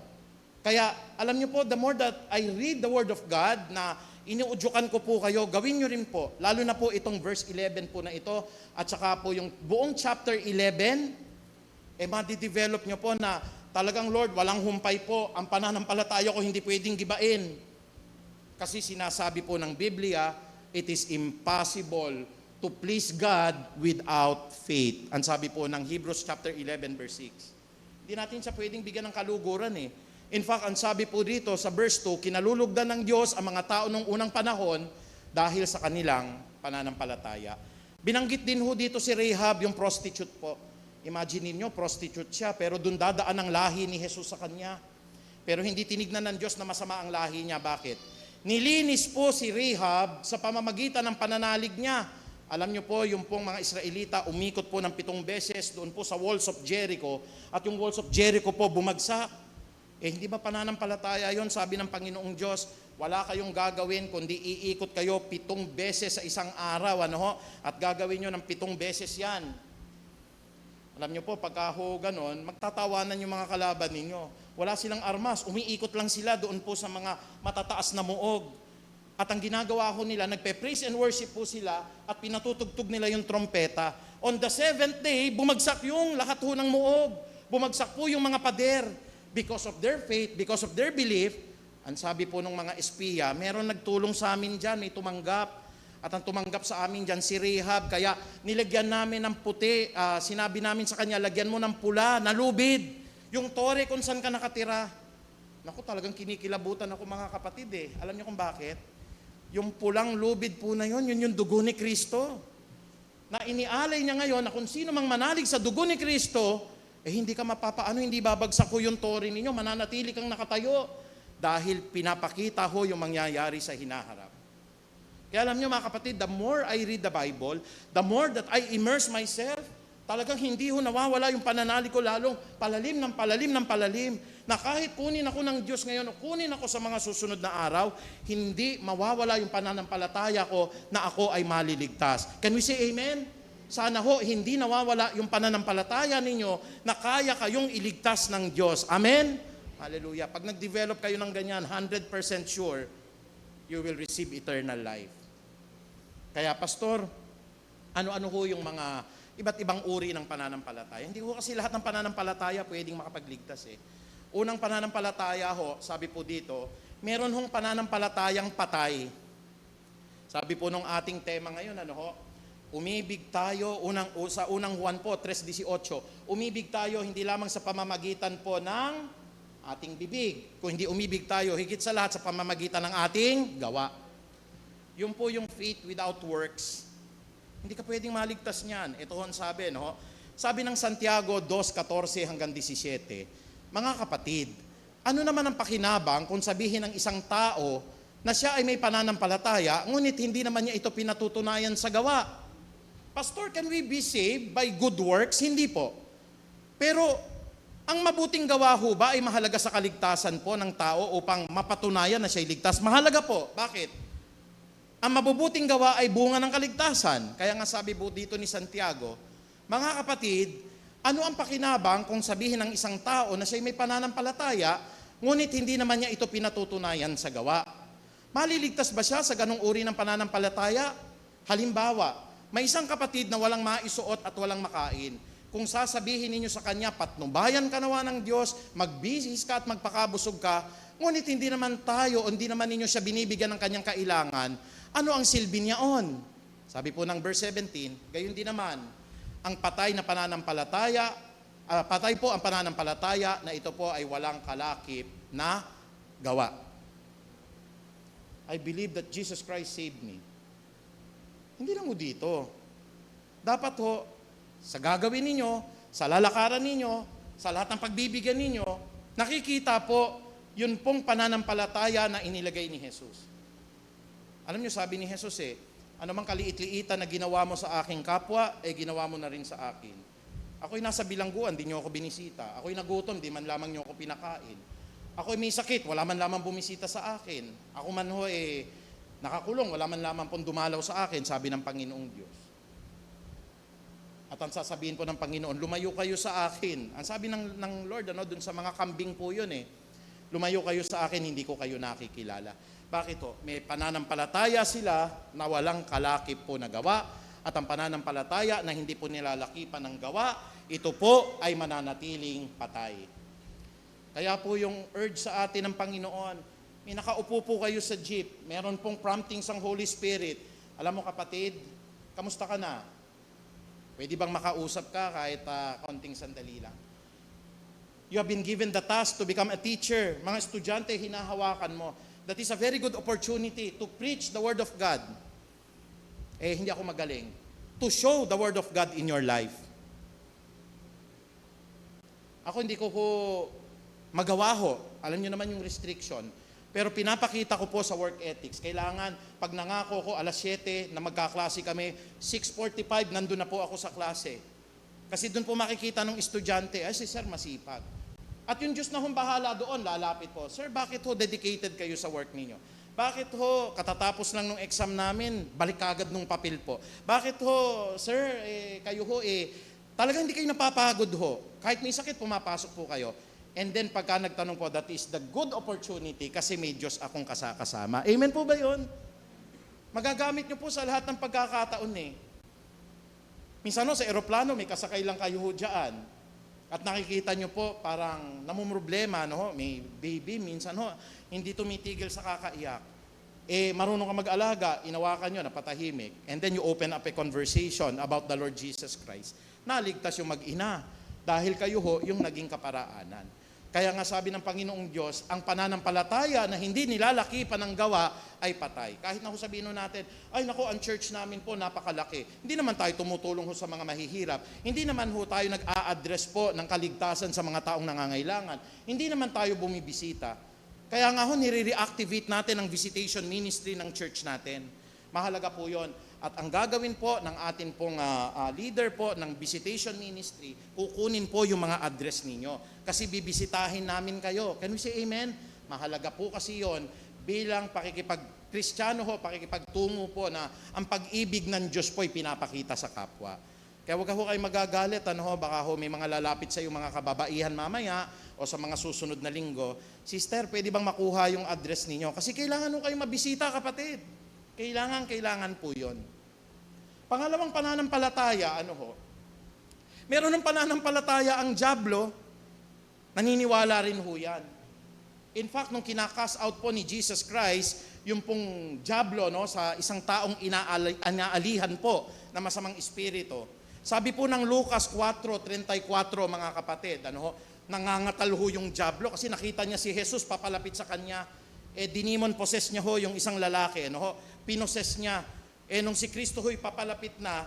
Kaya, alam niyo po, the more that I read the Word of God, na iniudyukan ko po kayo, gawin niyo rin po. Lalo na po itong verse 11 po na ito, at saka po yung buong chapter 11, madidevelop niyo po na talagang Lord, walang humpay po. Ang pananampalataya ko hindi pwedeng gibain. Kasi sinasabi po ng Biblia, it is impossible to please God without faith. Ang sabi po ng Hebrews chapter 11 verse 6. Hindi natin siya pwedeng bigyan ng kaluguran In fact, ang sabi po dito sa verse 2, kinalulugdan ng Diyos ang mga tao nung unang panahon dahil sa kanilang pananampalataya. Binanggit din ho dito si Rahab, yung prostitute po. Imagine niyo, prostitute siya, pero doon dadaan ang lahi ni Jesus sa kanya. Pero hindi tinignan ng Diyos na masama ang lahi niya. Bakit? Nilinis po si Rahab sa pamamagitan ng pananalig niya. Alam niyo po, yung pong mga Israelita, umikot po ng 7 beses doon po sa walls of Jericho, at yung walls of Jericho po bumagsak. Hindi ba pananampalataya yon? Sabi ng Panginoong Diyos, wala kayong gagawin kundi iikot kayo 7 beses sa isang araw, ano ho? At gagawin nyo ng 7 beses yan. Alam nyo po, pagka ho ganon, magtatawanan yung mga kalaban ninyo. Wala silang armas, umiikot lang sila doon po sa mga matataas na muog. At ang ginagawa ho nila, nagpe-praise and worship po sila at pinatutugtog nila yung trompeta. On the 7th day, bumagsak yung lahat ho ng muog. Bumagsak po yung mga pader. Because of their faith, because of their belief, ang sabi po ng mga espiya, meron nagtulong sa amin dyan, may tumanggap. At ang tumanggap sa amin dyan, si Rahab. Kaya nilagyan namin ng puti. Sinabi namin sa kanya, lagyan mo ng pula, na lubid. Yung tore kung saan ka nakatira. Naku, talagang kinikilabutan ako mga kapatid eh. Alam niyo kung bakit? Yung pulang lubid po na yun yung dugo ni Kristo. Na inialay niya ngayon na kung sino mang manalig sa dugo ni Kristo, hindi ka mapapaano, hindi babagsak ko yung tore ninyo, mananatili kang nakatayo. Dahil pinapakita ho yung mangyayari sa hinaharap. Kaya alam niyo mga kapatid, the more I read the Bible, the more that I immerse myself, talagang hindi ho nawawala yung pananalig ko, lalong palalim ng palalim ng palalim, na kahit kunin ako ng Diyos ngayon o kunin ako sa mga susunod na araw, hindi mawawala yung pananampalataya ko na ako ay maliligtas. Can we say amen? Sana ho, hindi nawawala yung pananampalataya ninyo na kaya kayong iligtas ng Diyos. Amen? Hallelujah. Pag nag-develop kayo ng ganyan, 100% sure, you will receive eternal life. Kaya, Pastor, ano-ano ho yung mga iba't ibang uri ng pananampalataya? Hindi ho kasi lahat ng pananampalataya pwedeng makapagligtas eh. Unang pananampalataya ho, sabi po dito, meron hong pananampalatayang patay. Sabi po nung ating tema ngayon, ano ho? Umibig tayo, sa unang Juan po, 3:18, umibig tayo hindi lamang sa pamamagitan po ng ating bibig. Kung hindi umibig tayo, higit sa lahat sa pamamagitan ng ating gawa. Yun po yung faith without works. Hindi ka pwedeng maligtas niyan. Ito ang sabi, no? Sabi ng Santiago 2:14 hanggang 17, mga kapatid, ano naman ang pakinabang kung sabihin ng isang tao na siya ay may pananampalataya, ngunit hindi naman niya ito pinatutunayan sa gawa? Pastor, can we be saved by good works? Hindi po. Pero ang mabuting gawa ho ba ay mahalaga sa kaligtasan po ng tao upang mapatunayan na siya ay ligtas? Mahalaga po. Bakit? Ang mabubuting gawa ay bunga ng kaligtasan. Kaya nga sabi po dito ni Santiago, mga kapatid, ano ang pakinabang kung sabihin ng isang tao na siya ay may pananampalataya, ngunit hindi naman niya ito pinatutunayan sa gawa? Maliligtas ba siya sa ganong uri ng pananampalataya? Halimbawa, may isang kapatid na walang maisuot at walang makain. Kung sasabihin ninyo sa kanya, patnubayan ka nawa ng Diyos, magbihis ka at magpakabusog ka, ngunit hindi naman tayo, hindi naman ninyo siya binibigyan ng kanyang kailangan, ano ang silbi niya on? Sabi po ng verse 17, gayon din naman, ang patay na pananampalataya, patay po ang pananampalataya na ito po ay walang kalakip na gawa. I believe that Jesus Christ saved me. Hindi lang ho dito. Dapat ho, sa gagawin ninyo, sa lalakaran ninyo, sa lahat ng pagbibigyan ninyo, nakikita po yun pong pananampalataya na inilagay ni Jesus. Alam niyo, sabi ni Jesus anumang kaliit-liitan na ginawa mo sa aking kapwa, ginawa mo na rin sa akin. Ako'y nasa bilangguan, di niyo ako binisita. Ako'y nagutom, di man lamang niyo ako pinakain. Ako'y may sakit, wala man lamang bumisita sa akin. Ako man ho nakakulong, wala man lamang pong dumalaw sa akin, sabi ng Panginoong Diyos. At ang sasabihin po ng Panginoon, lumayo kayo sa akin. Ang sabi ng Lord, dun sa mga kambing po yun lumayo kayo sa akin, hindi ko kayo nakikilala. Bakit ho? May pananampalataya sila na walang kalakip po na gawa, at ang pananampalataya na hindi po nilalakipan ng gawa, ito po ay mananatiling patay. Kaya po yung urge sa atin ng Panginoon, may nakaupo po kayo sa jeep, meron pong promptings ang Holy Spirit. Alam mo kapatid, kamusta ka na? Pwede bang makausap ka kahit konting sandali lang? You have been given the task to become a teacher. Mga estudyante, hinahawakan mo. That is a very good opportunity to preach the Word of God. Hindi ako magaling. to show the Word of God in your life. Ako hindi ko magawa ho. Alam niyo naman yung restriction. Pero pinapakita ko po sa work ethics. Kailangan, pag nangako ko, alas 7 na magkaklase kami, 6:45, nandun na po ako sa klase. Kasi doon po makikita ng estudyante, ay si Sir masipag. At yung Diyos na bahala doon, lalapit po, Sir, bakit ho dedicated kayo sa work ninyo? Bakit ho, katatapos lang nung exam namin, balik kagad nung papel po? Bakit ho, Sir, kayo ho, talagang hindi kayo napapagod ho. Kahit may sakit, pumapasok po kayo. And then pagka nagtanong po, that is the good opportunity kasi may Diyos akong kasama. Amen po ba yun? Magagamit nyo po sa lahat ng pagkakataon eh. Minsan sa eroplano, may kasakay lang kayo ho dyan. At nakikita nyo po, parang namumroblema, no? May baby, minsan ho, hindi tumitigil sa kakaiyak. Marunong ka mag-alaga, inawakan nyo, napatahimik. And then you open up a conversation about the Lord Jesus Christ. Naligtas yung mag-ina. Dahil kayo ho, yung naging kaparaanan. Kaya nga sabi ng Panginoong Diyos, ang pananampalataya na hindi nilalaki pa ng gawa ay patay. Kahit na ho sabihin natin, ay nako, ang church namin po napakalaki. Hindi naman tayo tumutulong ho sa mga mahihirap. Hindi naman ho tayo nag-a-address po ng kaligtasan sa mga taong nangangailangan. Hindi naman tayo bumibisita. Kaya nga ho, nire-reactivate natin ang visitation ministry ng church natin. Mahalaga po yon. At ang gagawin po ng atin pong leader po ng visitation ministry, kukunin po yung mga address ninyo. Kasi bibisitahin namin kayo. Can we say amen? Mahalaga po kasi yon bilang pakikipag-Kristiyano ho, pakikipagtungo po na ang pag-ibig ng Diyos po ay pinapakita sa kapwa. Kaya huwag ho kayo magagalit, baka ho may mga lalapit sa iyo mga kababaihan mamaya o sa mga susunod na linggo. Sister, pwede bang makuha yung address ninyo? Kasi kailangan ho kayo mabisita, kapatid. Kailangan po yon. Pangalawang pananampalataya, meron ng pananampalataya ang dyablo, naniniwala rin ho yan. In fact, nung kinakas out po ni Jesus Christ, yung pong dyablo sa isang taong inaalihan po na masamang espiritu, sabi po ng Lucas 4:34, mga kapatid, nangangatal ho yung dyablo kasi nakita niya si Jesus papalapit sa kanya. Dinimon possess niya ho yung isang lalaki, pinoses niya. Nung si Kristo ho'y papalapit na,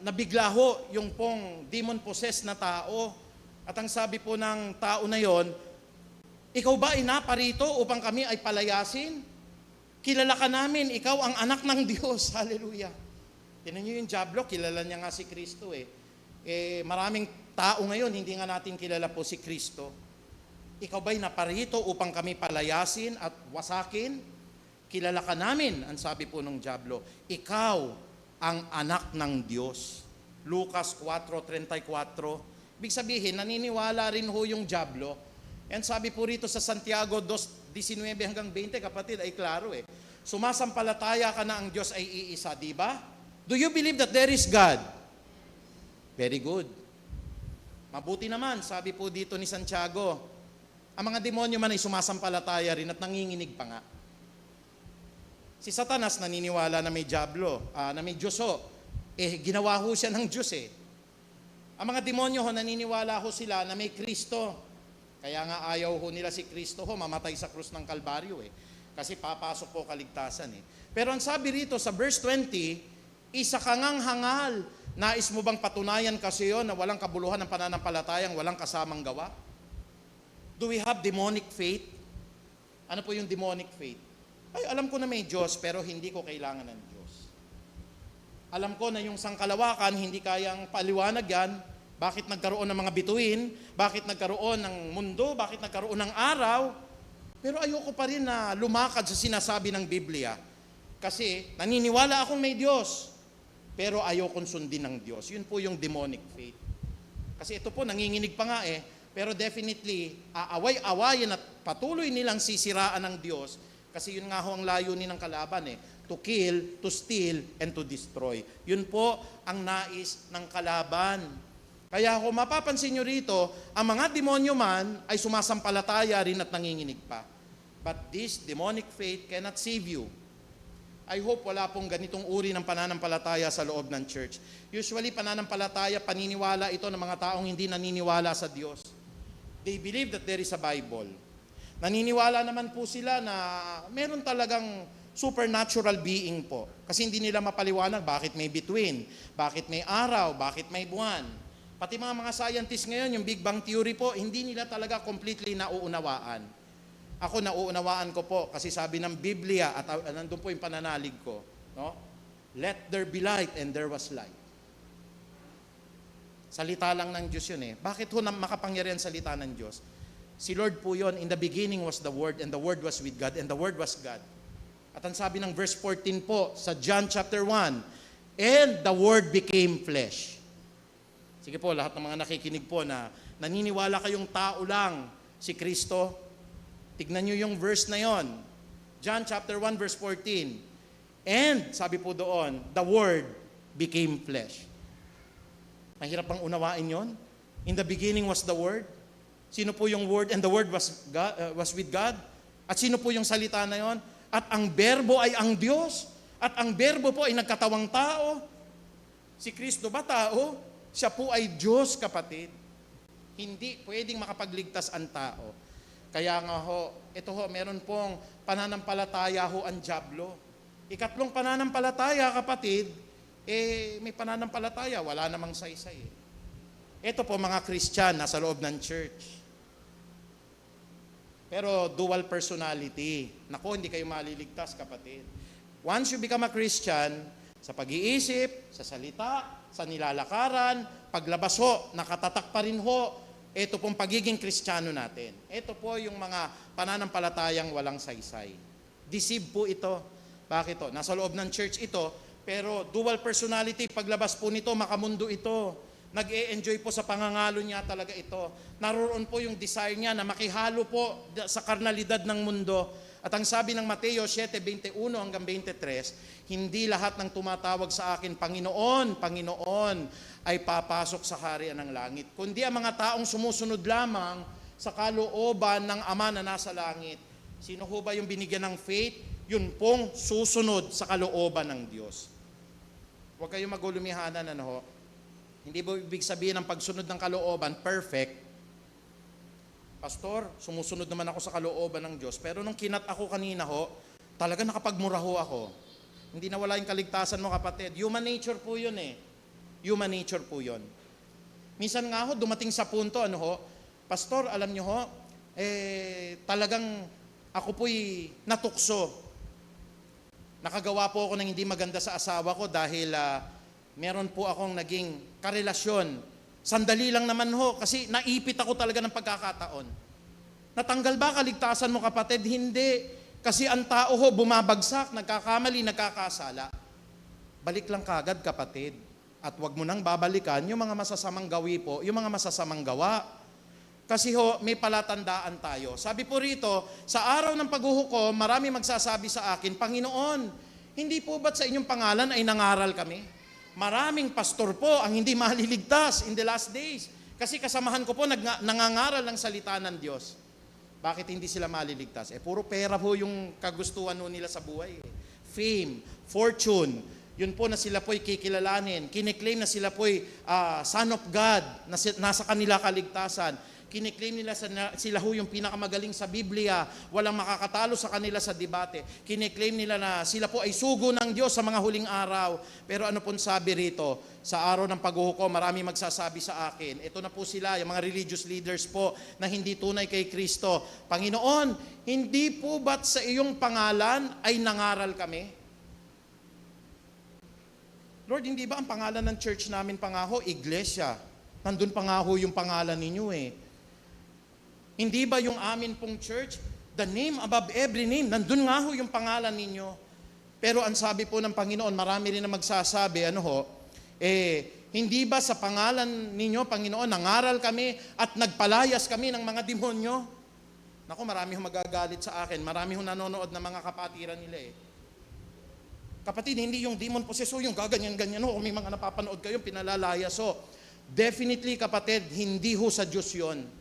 nabigla ho yung pong demon possessed na tao. At ang sabi po ng tao na yon, ikaw ba ay naparito upang kami ay palayasin? Kilala ka namin, ikaw ang anak ng Diyos. Hallelujah. Tinan niyo yung dyablo, kilala niya nga si Kristo maraming tao ngayon, hindi nga natin kilala po si Kristo. Ikaw ba'y naparito upang kami palayasin at wasakin? Kilala ka namin, ang sabi po ng dyablo. Ikaw ang anak ng Diyos. Lucas 4:34. Ibig sabihin, naniniwala rin ho yung dyablo. And sabi po rito sa Santiago 2:19-20, kapatid, ay klaro Sumasampalataya ka na ang Diyos ay iisa, di ba? Do you believe that there is God? Very good. Mabuti naman, sabi po dito ni Santiago, ang mga demonyo man ay sumasampalataya rin at nanginginig pa nga. Si Satanas naniniwala na may dyablo, na may Diyos ho. Ginawa ho siya ng Diyos Ang mga demonyo ho, naniniwala ho sila na may Kristo. Kaya nga ayaw ho nila si Kristo ho, mamatay sa krus ng Kalbaryo Kasi papasok po kaligtasan Pero ang sabi rito sa verse 20, isa kang hangal. Nais mo bang patunayan kasi yon na walang kabuluhan ng pananampalatayang walang kasamang gawa? Do we have demonic faith? Ano po yung demonic faith? Ay, alam ko na may Diyos, pero hindi ko kailangan ng Diyos. Alam ko na yung sangkalawakan, hindi kayang paliwanag yan. Bakit nagkaroon ng mga bituin? Bakit nagkaroon ng mundo? Bakit nagkaroon ng araw? Pero ayoko pa rin na lumakad sa sinasabi ng Biblia. Kasi naniniwala akong may Diyos, pero ayokong sundin ng Diyos. Yun po yung demonic faith. Kasi ito po, nanginginig pa nga pero definitely, aaway-awayan at patuloy nilang sisiraan ng Diyos kasi yun nga ho ang layunin ng kalaban to kill, to steal, and to destroy. Yun po ang nais ng kalaban. Kaya kung mapapansin nyo rito, ang mga demonyo man ay sumasampalataya rin at nanginginig pa. But this demonic faith cannot save you. I hope wala pong ganitong uri ng pananampalataya sa loob ng church. Usually, pananampalataya, paniniwala ito ng mga taong hindi naniniwala sa Diyos. They believe that there is a Bible. Naniniwala naman po sila na meron talagang supernatural being po. Kasi hindi nila mapaliwanag bakit may bituin, bakit may araw, bakit may buwan. Pati mga scientists ngayon, yung Big Bang Theory po, hindi nila talaga completely nauunawaan. Ako nauunawaan ko po kasi sabi ng Biblia at nandun po yung pananalig ko, no? Let there be light and there was light. Salita lang ng Diyos yun eh. Bakit ho makapangyarihan salita ng Diyos? Si Lord po yun, in the beginning was the Word, and the Word was with God, and the Word was God. At ang sabi ng verse 14 po, sa John chapter 1, and the Word became flesh. Sige po, lahat ng mga nakikinig po na naniniwala kayong tao lang si Kristo, tignan nyo yung verse na yon. John chapter 1 verse 14. And, sabi po doon, the Word became flesh. Mahirap bang unawain yon? In the beginning was the Word. Sino po yung Word? And the Word was with God. At sino po yung salita na yon? At ang berbo ay ang Diyos. At ang berbo po ay nagkatawang tao. Si Kristo ba tao? Siya po ay Diyos, kapatid. Hindi pwedeng makapagligtas ang tao. Kaya nga ho, ito ho, meron pong pananampalataya ho ang dyablo. Ikatlong pananampalataya, kapatid, may pananampalataya, wala namang saysay. Ito po mga Christian, nasa loob ng church. Pero dual personality. Naku, hindi kayo maliligtas, kapatid. Once you become a Christian, sa pag-iisip, sa salita, sa nilalakaran, paglabas ho, nakatatak pa rin ho, ito pong pagiging Kristiyano natin. Ito po yung mga pananampalatayang walang saysay. Deceive po ito. Bakit to? Nasa loob ng church ito, pero dual personality, paglabas po nito, makamundo ito. Nag-e-enjoy po sa pangangalo niya talaga ito. Naroon po yung desire niya na makihalo po sa karnalidad ng mundo. At ang sabi ng Mateo 7:21 hanggang 23, hindi lahat ng tumatawag sa akin, Panginoon, Panginoon, ay papasok sa kaharian ng langit. Kundi ang mga taong sumusunod lamang sa kalooban ng Ama na nasa langit. Sino ho ba yung binigyan ng faith? Yun pong susunod sa kalooban ng Diyos. Huwag kayong magulumihanan, ano ho? Hindi ba ibig sabihin ng pagsunod ng kalooban, perfect? Pastor, sumusunod naman ako sa kalooban ng Diyos. Pero nung kinat ako kanina ho, talaga nakapagmura ho ako. Hindi nawala yung kaligtasan mo, kapatid. Human nature po yun eh. Human nature po yun. Minsan nga ho, dumating sa punto, ano ho, Pastor, alam nyo ho, talagang ako po'y natukso. Nakagawa po ako ng hindi maganda sa asawa ko dahil meron po akong naging karelasyon. Sandali lang naman ho, kasi naipit ako talaga ng pagkakataon. Natanggal ba kaligtasan mo, kapatid? Hindi. Kasi ang tao ho, bumabagsak, nagkakamali, nagkakasala. Balik lang kagad, kapatid. At wag mo nang babalikan yung mga masasamang gawi po, yung mga masasamang gawa. Kasi ho, may palatandaan tayo. Sabi po rito, sa araw ng paghuhukom, marami magsasabi sa akin, Panginoon, hindi po ba't sa inyong pangalan ay nangaral kami? Maraming pastor po ang hindi maliligtas in the last days. Kasi kasamahan ko po nangangaral ng salita ng Diyos. Bakit hindi sila maliligtas? Puro pera po yung kagustuhan nila sa buhay. Fame, fortune, yun po na sila po'y kikilalanin. Kiniklaim na sila po'y son of God, na nasa kanila kaligtasan. Kiniklaim nila sila ho yung pinakamagaling sa Biblia, walang makakatalo sa kanila sa debate. Kiniklaim nila na sila po ay sugo ng Diyos sa mga huling araw. Pero ano pong sabi rito? Sa araw ng paghuhukom, marami magsasabi sa akin. Ito na po sila, yung mga religious leaders po na hindi tunay kay Kristo. Panginoon, hindi po ba't sa iyong pangalan ay nangaral kami? Lord, hindi ba ang pangalan ng church namin pangaho, Iglesia? Nandun pangaho yung pangalan ninyo eh. Hindi ba yung amin pong church, the name above every name, nandun nga ho yung pangalan ninyo. Pero ang sabi po ng Panginoon, marami rin na magsasabi, hindi ba sa pangalan ninyo, Panginoon, nangaral kami at nagpalayas kami ng mga demonyo? Naku, marami ho magagalit sa akin, marami ho nanonood ng mga kapatiran nila eh. Kapatid, hindi yung demon possessor, yung gaganyan-ganyan ho, kung may mga napapanood kayo, pinalalayas ho. Definitely, kapatid, hindi ho sa Diyos yun.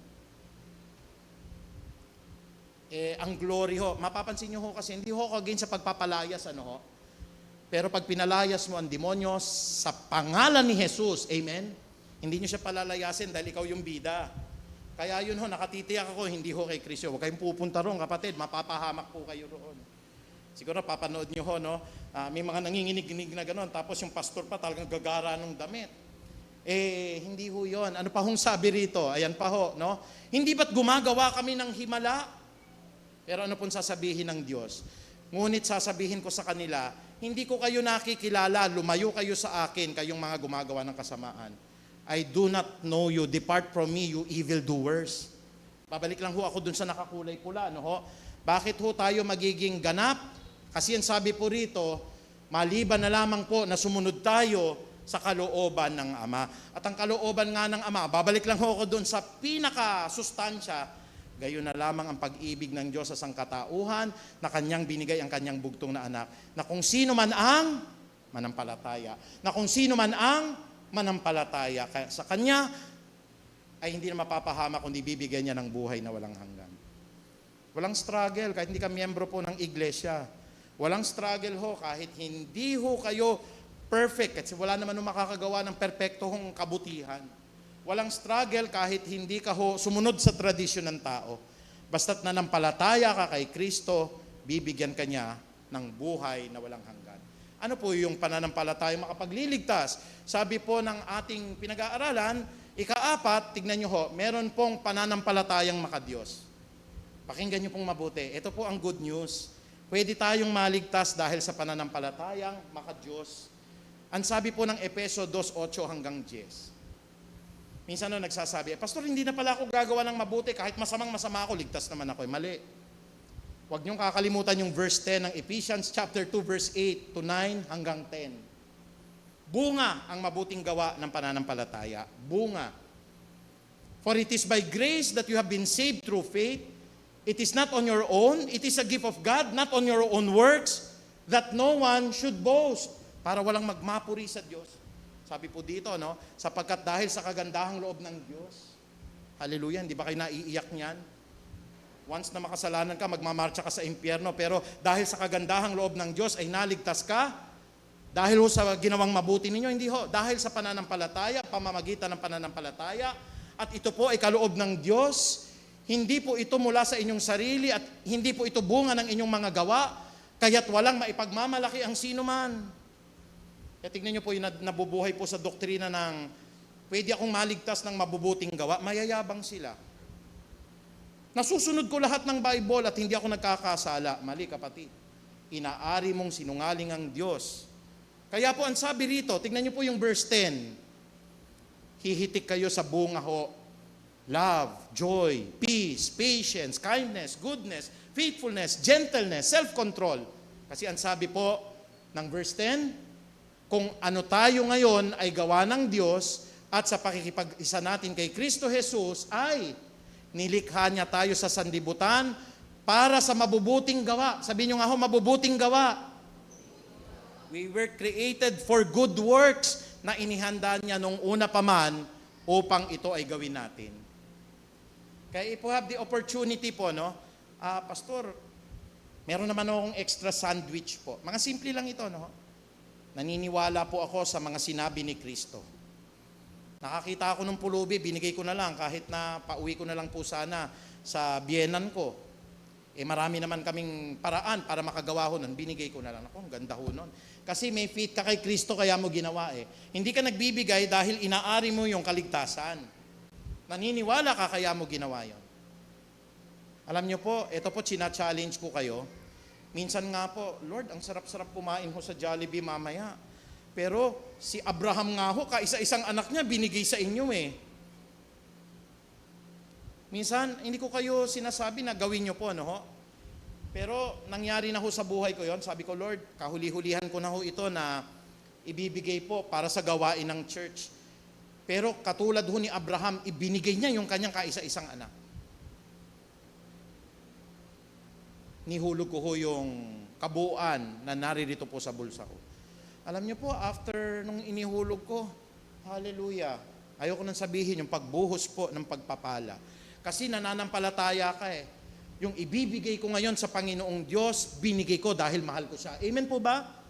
Ang glory ho, mapapansin nyo ho kasi hindi ho again sa pagpapalayas, ano ho. Pero pag pinalayas mo ang demonyo sa pangalan ni Jesus, amen, hindi nyo siya palalayasin dahil ikaw yung bida. Kaya yun ho, nakatitiyak ako, hindi ho kay Kristo. Huwag kayong pupunta roon, kapatid, mapapahamak po kayo roon. Siguro papanood nyo ho, no? May mga nanginginig-ginig na gano'n, tapos yung pastor pa talagang gagara ng damit. Hindi ho yun. Ano pa hong sabi rito? Ayan pa ho, no? Hindi ba't gumagawa kami ng himala? Pero ano pong sasabihin ng Diyos? Ngunit sasabihin ko sa kanila, hindi ko kayo nakikilala, lumayo kayo sa akin, kayong mga gumagawa ng kasamaan. I do not know you, depart from me, you evildoers. Babalik lang ho ako dun sa nakakulay pula, no ho? Bakit ho tayo magiging ganap? Kasi ang sabi po rito, maliban na lamang po na sumunod tayo sa kalooban ng Ama. At ang kalooban nga ng Ama, babalik lang ho ako doon sa pinaka-sustansya, gayon na lamang ang pag-ibig ng Diyos sa sangkatauhan na kanyang binigay ang kanyang bugtong na anak. Na kung sino man ang manampalataya, na kung sino man ang manampalataya sa kanya, ay hindi na mapapahama kundi bibigyan niya ng buhay na walang hanggan. Walang struggle kahit hindi ka miyembro po ng iglesia. Walang struggle ho kahit hindi ho kayo perfect kasi wala naman makakagawa ng perpektong kabutihan. Walang struggle kahit hindi ka ho sumunod sa tradisyon ng tao. Basta't nanampalataya ka kay Kristo, bibigyan ka niya ng buhay na walang hanggan. Ano po yung pananampalataya makapagliligtas? Sabi po ng ating pinag-aaralan, ika-4, tignan nyo ho, meron pong pananampalatayang makadiyos. Pakinggan nyo pong mabuti. Ito po ang good news. Pwede tayong maligtas dahil sa pananampalatayang makadiyos. Ang sabi po ng Efeso 2:8 hanggang 10. Minsan nagsasabi, Pastor, hindi na pala ako gagawa ng mabuti kahit masama ako, ligtas naman ako. Mali. Huwag niyong kakalimutan yung verse 10 ng Ephesians chapter 2 verse 8 to 9 hanggang 10. Bunga ang mabuting gawa ng pananampalataya. Bunga. For it is by grace that you have been saved through faith. It is not on your own. It is a gift of God, not on your own works, that no one should boast. Para walang magmapuri sa Diyos. Sabi po dito, no? Sapagkat dahil sa kagandahang loob ng Diyos, hallelujah, hindi ba kayo naiiyak niyan? Once na makasalanan ka, magmamarcha ka sa impyerno, pero dahil sa kagandahang loob ng Diyos ay naligtas ka, dahil ho sa ginawang mabuti ninyo, hindi ho, dahil sa pananampalataya, pamamagitan ng pananampalataya, at ito po ay kaloob ng Diyos. Hindi po ito mula sa inyong sarili at hindi po ito bunga ng inyong mga gawa, kaya't walang maipagmamalaki ang sino man. Kaya tignan nyo po yung nabubuhay po sa doktrina ng pwede akong maligtas ng mabubuting gawa, mayayabang sila. Nasusunod ko lahat ng Bible at hindi ako nagkakasala. Mali kapatid. Inaari mong sinungaling ang Diyos. Kaya po ang sabi rito, tignan nyo po yung verse 10. Hihitik kayo sa bunga ho. Love, joy, peace, patience, kindness, goodness, faithfulness, gentleness, self-control. Kasi ang sabi po ng verse 10, kung ano tayo ngayon ay gawa ng Diyos at sa pakikipag-isa natin kay Kristo Jesus ay nilikha niya tayo sa sanlibutan para sa mabubuting gawa. Sabihin nyo nga ho, mabubuting gawa. We were created for good works na inihanda niya nung una pa man upang ito ay gawin natin. Kaya if you have the opportunity po, no? Pastor, meron naman akong extra sandwich po. Mga simple lang ito, no? Naniniwala po ako sa mga sinabi ni Kristo. Nakakita ako ng pulubi, binigay ko na lang kahit na pauwi ko na lang po sana sa biyenan ko. Marami naman kaming paraan para makagawa ho nun. Binigay ko na lang. Ako, ang ganda ho nun. Kasi may faith ka kay Kristo kaya mo ginawa eh. Hindi ka nagbibigay dahil inaari mo yung kaligtasan. Naniniwala ka kaya mo ginawa yon. Alam niyo po, ito po china-challenge ko kayo. Minsan nga po, Lord, ang sarap-sarap kumain ho sa Jollibee mamaya. Pero si Abraham nga ho, kaisa-isang anak niya binigay sa inyo eh. Minsan, hindi ko kayo sinasabi na gawin niyo po, no ho? Pero nangyari na ho sa buhay ko yon. Sabi ko, Lord, kahuli-hulihan ko na ho ito na ibibigay po para sa gawain ng church. Pero katulad ho ni Abraham, ibinigay niya yung kanyang kaisa-isang anak. Nihulog ko ho yung kabuuan na naririto po sa bulsa ko. Alam niyo po, after nung inihulog ko, hallelujah, ayoko nang sabihin yung pagbuhos po ng pagpapala. Kasi nananampalataya ka eh. Yung ibibigay ko ngayon sa Panginoong Diyos, binigay ko dahil mahal ko siya. Amen po ba?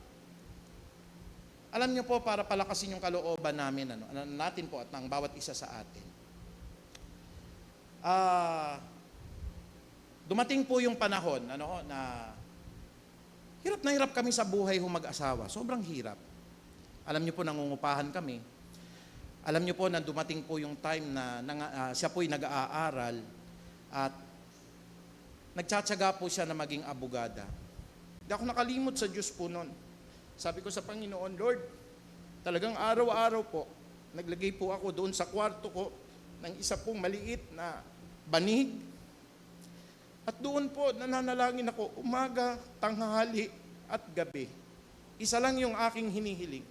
Alam niyo po, para palakasin yung kalooban namin, natin po at ng bawat isa sa atin. Dumating po yung panahon na Hirap na hirap kami sa buhay mag-asawa. Sobrang hirap. Alam niyo po, nangungupahan kami. Alam niyo po na dumating po yung time na siya po'y nag-aaral at nagtsatsaga po siya na maging abogada. Hindi ako nakalimot sa Diyos po noon. Sabi ko sa Panginoon, Lord, talagang araw-araw po, naglagay po ako doon sa kwarto ko ng isa pong maliit na banig. At doon po, nananalangin ako umaga, tanghali at gabi. Isa lang yung aking hinihiling.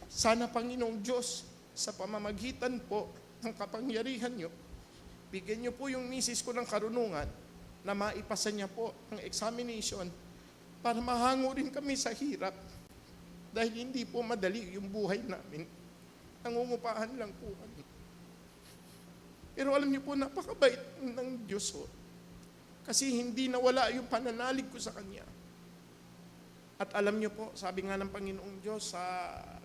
Sana Panginoong Diyos, sa pamamagitan po ng kapangyarihan niyo, bigyan niyo po yung misis ko ng karunungan na maipasa niya po ang examination para mahango rin kami sa hirap. Dahil hindi po madali yung buhay namin. Nangungupahan lang po kami. Pero alam niyo po, napakabait ng Diyos ho. Kasi hindi nawala yung pananalig ko sa Kanya. At alam niyo po, sabi nga ng Panginoong Diyos sa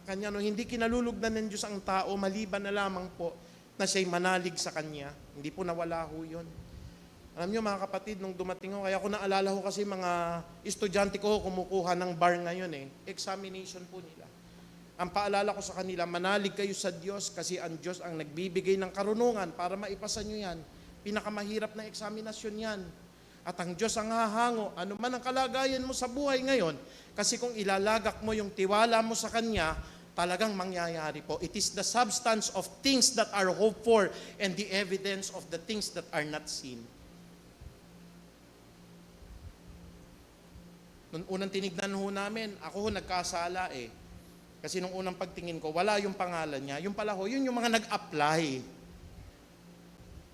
Kanya, no, hindi kinalulugdan ng Diyos ang tao, maliban na lamang po na siya'y manalig sa Kanya. Hindi po nawala ho yun. Alam niyo mga kapatid, nung dumating ho, kaya ko naalala ho kasi mga estudyante ko kumukuha ng bar ngayon examination po nila. Ang paalala ko sa kanila, manalig kayo sa Diyos kasi ang Diyos ang nagbibigay ng karunungan para maipasa nyo yan. Pinakamahirap na eksaminasyon yan. At ang Diyos ang hahango, ano man ang kalagayan mo sa buhay ngayon, kasi kung ilalagak mo yung tiwala mo sa Kanya, talagang mangyayari po. It is the substance of things that are hoped for and the evidence of the things that are not seen. Noong unang tinignan ho namin, ako ho nagkasala Kasi nung unang pagtingin ko, wala yung pangalan niya. Yung pala ho, yun yung mga nag-apply.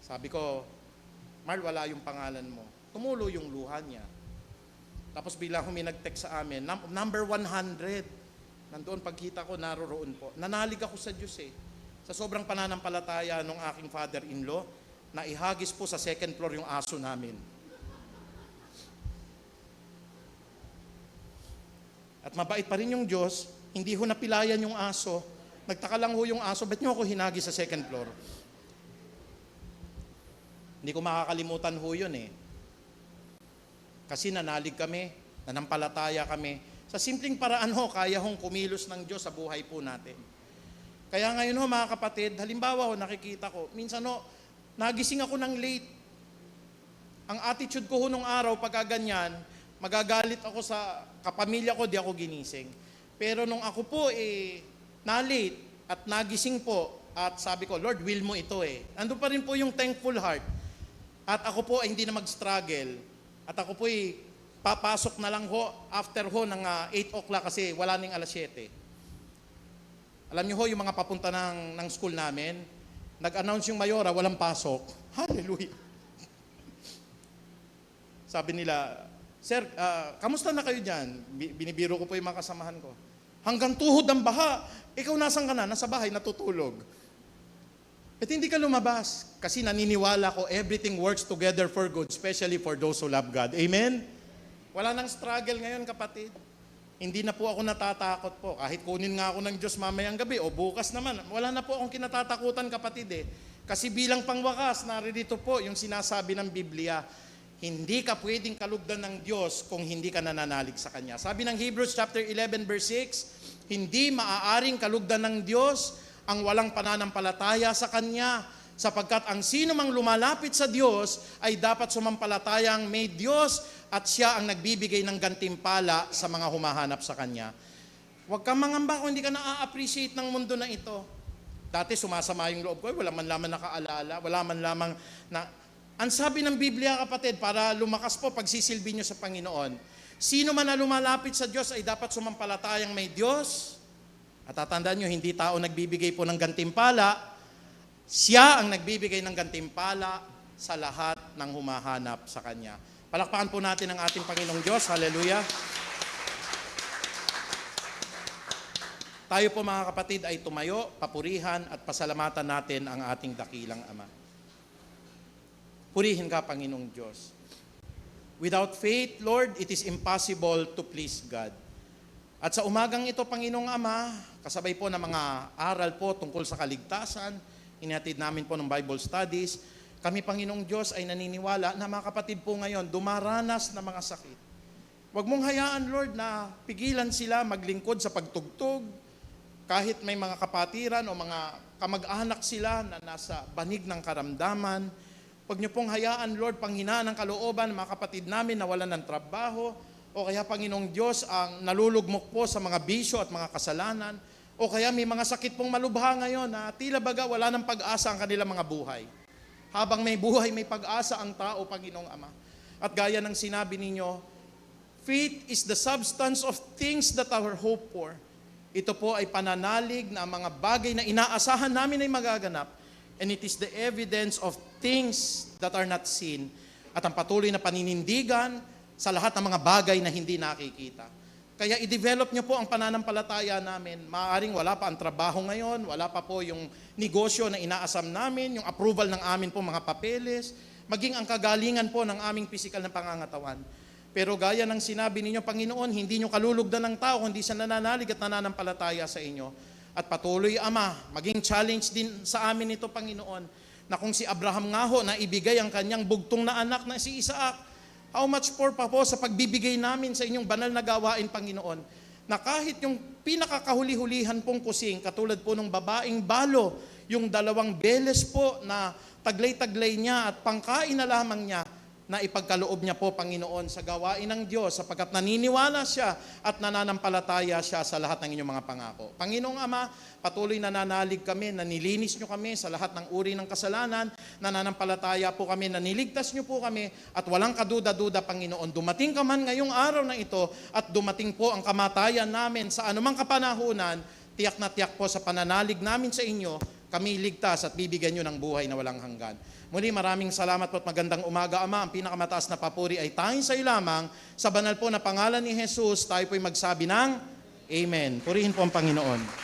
Sabi ko, Marl, wala yung pangalan mo. Tumulo yung luha niya. Tapos bigla may nag-text sa amin, number 100. Nandoon pagkita ko, naroroon po. Nanalig ako sa Diyos Sa sobrang pananampalataya ng aking father-in-law, na ihagis po sa second floor yung aso namin. At mabait pa rin yung Diyos, hindi ho napilayan yung aso. Nagtaka lang ho yung aso, ba't nyo ako hinagi sa second floor? Hindi ko makakalimutan ho yun Kasi nanalig kami, nanampalataya kami. Sa simpleng paraan ho, kaya hong kumilos ng Diyos sa buhay po natin. Kaya ngayon ho mga kapatid, halimbawa ho nakikita ko, minsan ho, nagising ako ng late. Ang attitude ko ho nung araw, pagka ganyan, magagalit ako sa kapamilya ko, di ako ginising. Pero nung ako po na-late at nagising po at sabi ko, Lord, will mo ito Nandun pa rin po yung thankful heart. At ako po ay hindi na mag-struggle. At ako po ay papasok na lang ho after ho ng 8 o'clock kasi wala ning alas 7. Alam niyo ho, yung mga papunta ng school namin, nag-announce yung mayora, walang pasok. Hallelujah. Sabi nila, Sir, kamusta na kayo dyan? Binibiro ko po yung mga kasamahan ko. Hanggang tuhod ang baha. Ikaw nasan ka na? Nasa bahay, natutulog. At hindi ka lumabas. Kasi naniniwala ko, everything works together for good, especially for those who love God. Amen? Wala nang struggle ngayon, kapatid. Hindi na po ako natatakot po. Kahit kunin nga ako ng Diyos mamayang gabi o bukas naman, wala na po akong kinatatakutan, kapatid Kasi bilang pangwakas, naririto po yung sinasabi ng Biblia, hindi ka pwedeng kalugdan ng Diyos kung hindi ka nananalig sa Kanya. Sabi ng Hebrews chapter 11 verse 6, hindi maaaring kalugdan ng Diyos ang walang pananampalataya sa Kanya, sapagkat ang sino mang lumalapit sa Diyos ay dapat sumampalatayang may Diyos at Siya ang nagbibigay ng gantimpala sa mga humahanap sa Kanya. Huwag kang mangamba kung hindi ka na-appreciate ng mundo na ito. Dati sumasama yung loob ko, wala man lamang nakaalala, wala man lamang na... Ang sabi ng Biblia, kapatid, para lumakas po pagsisilbi nyo sa Panginoon, sino man na lumalapit sa Diyos ay dapat sumampalatayang may Diyos. At tatandaan nyo, hindi tao nagbibigay po ng gantimpala, Siya ang nagbibigay ng gantimpala sa lahat ng humahanap sa Kanya. Palakpakan po natin ang ating Panginoong Diyos. Hallelujah. Tayo po mga kapatid ay tumayo, papurihan at pasalamatan natin ang ating dakilang Ama. Purihin ka, Panginoong Diyos. Without faith, Lord, it is impossible to please God. At sa umagang ito, Panginoong Ama, kasabay po ng mga aral po tungkol sa kaligtasan, inihatid namin po ng Bible studies, kami, Panginoong Diyos, ay naniniwala na mga kapatid po ngayon, dumaranas na mga sakit. Huwag mong hayaan, Lord, na pigilan sila maglingkod sa pagtugtog, kahit may mga kapatiran o mga kamag-anak sila na nasa banig ng karamdaman. Huwag niyo pong hayaan, Lord, panghinaan ng kalooban ng mga kapatid namin na wala ng trabaho, o kaya, Panginoong Diyos, ang nalulugmok po sa mga bisyo at mga kasalanan, o kaya may mga sakit pong malubha ngayon na tila baga wala ng pag-asa ang kanilang mga buhay. Habang may buhay, may pag-asa ang tao, Panginoong Ama. At gaya ng sinabi ninyo, faith is the substance of things that our hope for. Ito po ay pananalig na mga bagay na inaasahan namin ay magaganap. And it is the evidence of things that are not seen. At ang patuloy na paninindigan sa lahat ng mga bagay na hindi nakikita. Kaya i-develop nyo po ang pananampalataya namin. Maaaring wala pa ang trabaho ngayon, wala pa po yung negosyo na inaasam namin, yung approval ng amin po mga papeles, maging ang kagalingan po ng aming pisikal na pangangatawan. Pero gaya ng sinabi ninyo, Panginoon, hindi nyo kalulugdan ng tao, kundi sa nananalig at nananampalataya sa inyo. At patuloy, Ama, maging challenge din sa amin ito, Panginoon, na kung si Abraham nga ho, na ibigay ang kanyang bugtong na anak na si Isaac, how much more pa po sa pagbibigay namin sa inyong banal na gawain, Panginoon, na kahit yung pinakakahuli-hulihan pong kusing, katulad po ng babaeng balo, yung 2 beles po na taglay-taglay niya at pangkain na lamang niya, na ipagkaloob niya po, Panginoon, sa gawain ng Diyos, sapagkat naniniwala siya at nananampalataya siya sa lahat ng inyong mga pangako. Panginoong Ama, patuloy na nanalig kami, nanilinis niyo kami sa lahat ng uri ng kasalanan, nananampalataya po kami, naniligtas niyo po kami, at walang kaduda-duda, Panginoon. Dumating ka man ngayong araw na ito, at dumating po ang kamatayan namin sa anumang kapanahunan, tiyak na tiyak po sa pananalig namin sa inyo, kami ligtas at bibigyan niyo ng buhay na walang hanggan. Muli, maraming salamat po at magandang umaga, Ama. Ang pinakamataas na papuri ay tanging sa iyo lamang. Sa banal po na pangalan ni Jesus, tayo po'y magsabi ng Amen. Purihin po ang Panginoon.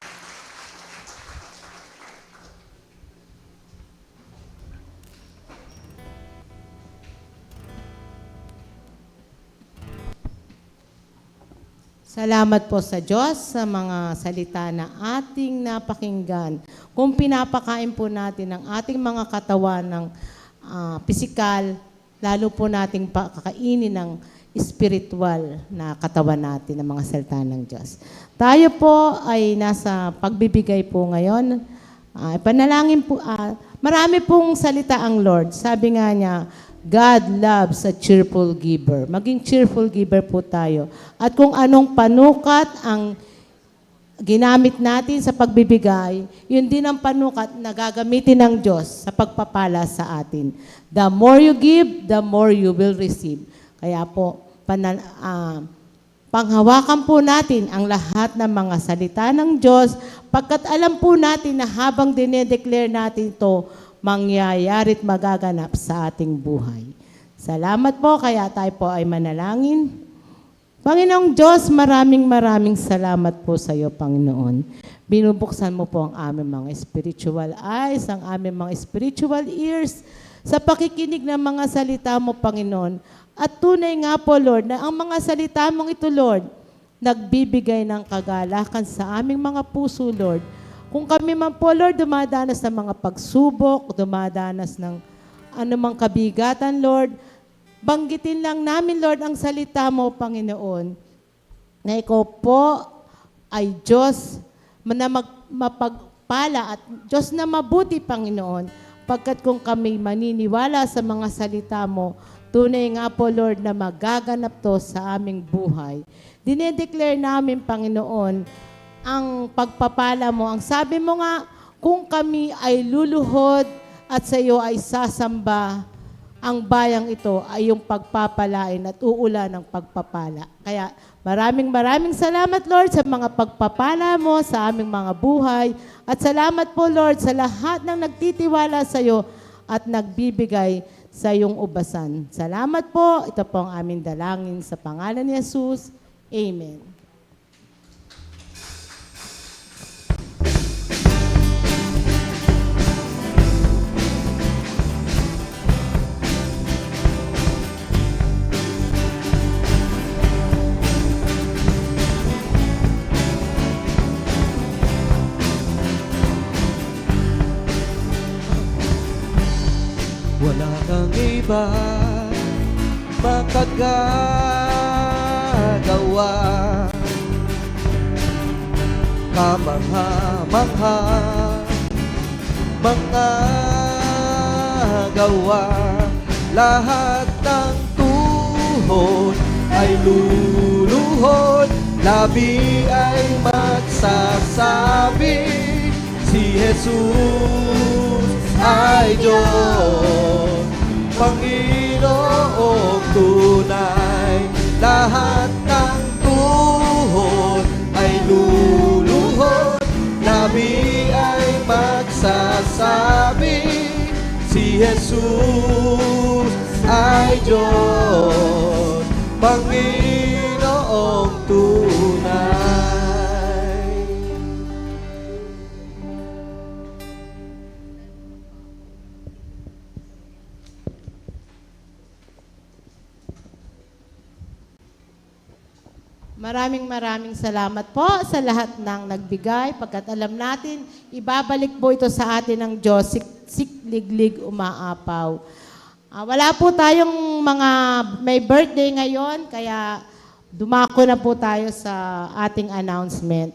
Salamat po sa Diyos sa mga salita na ating napakinggan. Kung pinapakain po natin ang ating mga katawan ng pisikal, lalo po nating kakainin ng spiritual na katawan natin ng mga salita ng Diyos. Tayo po ay nasa pagbibigay po ngayon. Panalangin po, marami pong salita ang Lord. Sabi nga niya, God loves a cheerful giver. Maging cheerful giver po tayo. At kung anong panukat ang ginamit natin sa pagbibigay, yun din ang panukat na gagamitin ng Diyos sa pagpapala sa atin. The more you give, the more you will receive. Kaya po, panghawakan po natin ang lahat ng mga salita ng Diyos, pagkat alam po natin na habang dinedeclare natin ito, mangyayari at magaganap sa ating buhay. Salamat po, kaya tayo po ay manalangin. Panginoong Diyos, maraming salamat po sa iyo, Panginoon. Binubuksan mo po ang aming mga spiritual eyes, ang aming mga spiritual ears, sa pakikinig ng mga salita mo, Panginoon. At tunay nga po, Lord, na ang mga salita mong ito, Lord, nagbibigay ng kagalakan sa aming mga puso, Lord. Kung kami man po, Lord, dumadanas ng mga pagsubok, dumadanas ng anumang kabigatan, Lord, banggitin lang namin, Lord, ang salita mo, Panginoon, na ikaw po ay Diyos na mapagpala at Diyos na mabuti, Panginoon, pagkat kung kami maniniwala sa mga salita mo, tunay nga po, Lord, na magaganap to sa aming buhay. Dinedeclare namin, Panginoon, ang pagpapala mo. Ang sabi mo nga, kung kami ay luluhod at sa iyo ay sasamba, ang bayang ito ay yung pagpapalain at uulan ng pagpapala. Kaya maraming salamat, Lord, sa mga pagpapala mo sa aming mga buhay. At salamat po, Lord, sa lahat ng nagtitiwala sa iyo at nagbibigay sa iyong ubasan. Salamat po. Ito po ang aming dalangin sa pangalan ni Jesus. Amen.
Wala kang iba makagaya
gawa, kamangha-mangha, mga gawa, lahat ng tuhod ay luluhod, labi ay magsasabi, si Jesus ay Diyos, Panginoong tunay. Lahat ng tuhod ay luluhod, labi ay magsasabi, si Jesus ay Diyos, Panginoong tunay.
Maraming salamat po sa lahat ng nagbigay. Pagkat alam natin, ibabalik po ito sa atin ng Diyos, sikliglig umaapaw. Wala po tayong mga may birthday ngayon, kaya dumako na po tayo sa ating announcement.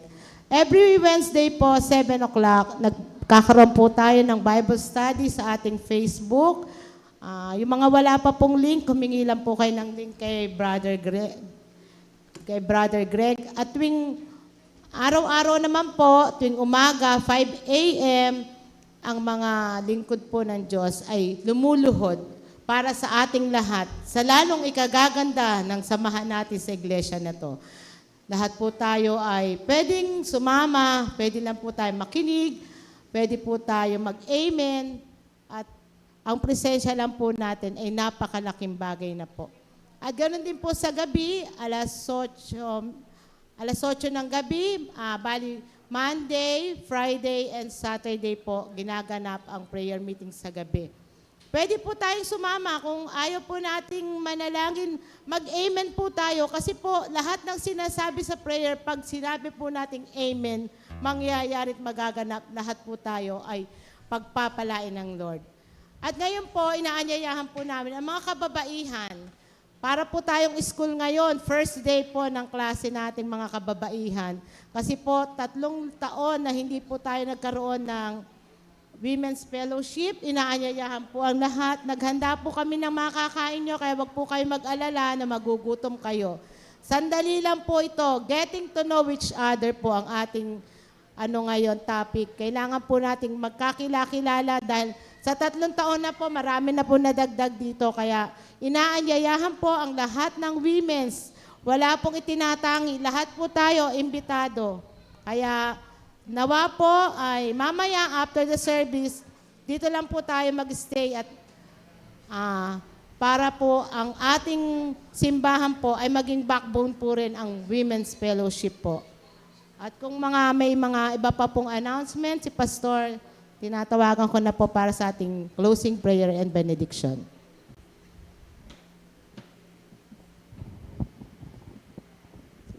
Every Wednesday po, 7 o'clock, nagkakaroon po tayo ng Bible study sa ating Facebook. Yung mga wala pa pong link, humingi lang po kayo ng link kay Brother Greg. At tuwing araw-araw naman po, tuwing umaga, 5 a.m., ang mga lingkod po ng Diyos ay lumuluhod para sa ating lahat, sa lalong ikagaganda ng samahan natin sa iglesia na to. Lahat po tayo ay pwedeng sumama, pwede lang po tayo makinig, pwede po tayo mag-amen, at ang presensya lang po natin ay napakalaking bagay na po. At ganoon din po sa gabi, alas 8 ng gabi, bali Monday, Friday, and Saturday po, ginaganap ang prayer meeting sa gabi. Pwede po tayong sumama. Kung ayaw po nating manalangin, mag-amen po tayo. Kasi po, lahat ng sinasabi sa prayer, pag sinabi po nating amen, mangyayari at magaganap, lahat po tayo ay pagpapalain ng Lord. At ngayon po, inaanyayahan po namin ang mga kababaihan. Para po tayong school ngayon, first day po ng klase natin mga kababaihan. Kasi po, 3 taon na hindi po tayo nagkaroon ng Women's Fellowship. Inaanyayahan po ang lahat. Naghanda po kami ng makakain nyo, kaya wag po kayo mag-alala na magugutom kayo. Sandali lang po ito. Getting to know each other po ang ating ngayon topic. Kailangan po nating magkakilala dahil sa 3 taon na po, marami na po nadagdag dito. Kaya inaanyayahan po ang lahat ng women's. Wala pong itinatangi. Lahat po tayo imbitado. Kaya nawa po ay mamaya after the service, dito lang po tayo mag-stay at para po ang ating simbahan po ay maging backbone po rin ang Women's Fellowship po. At kung may mga iba pa pong announcement, si Pastor, tinatawagan ko na po para sa ating closing prayer and benediction.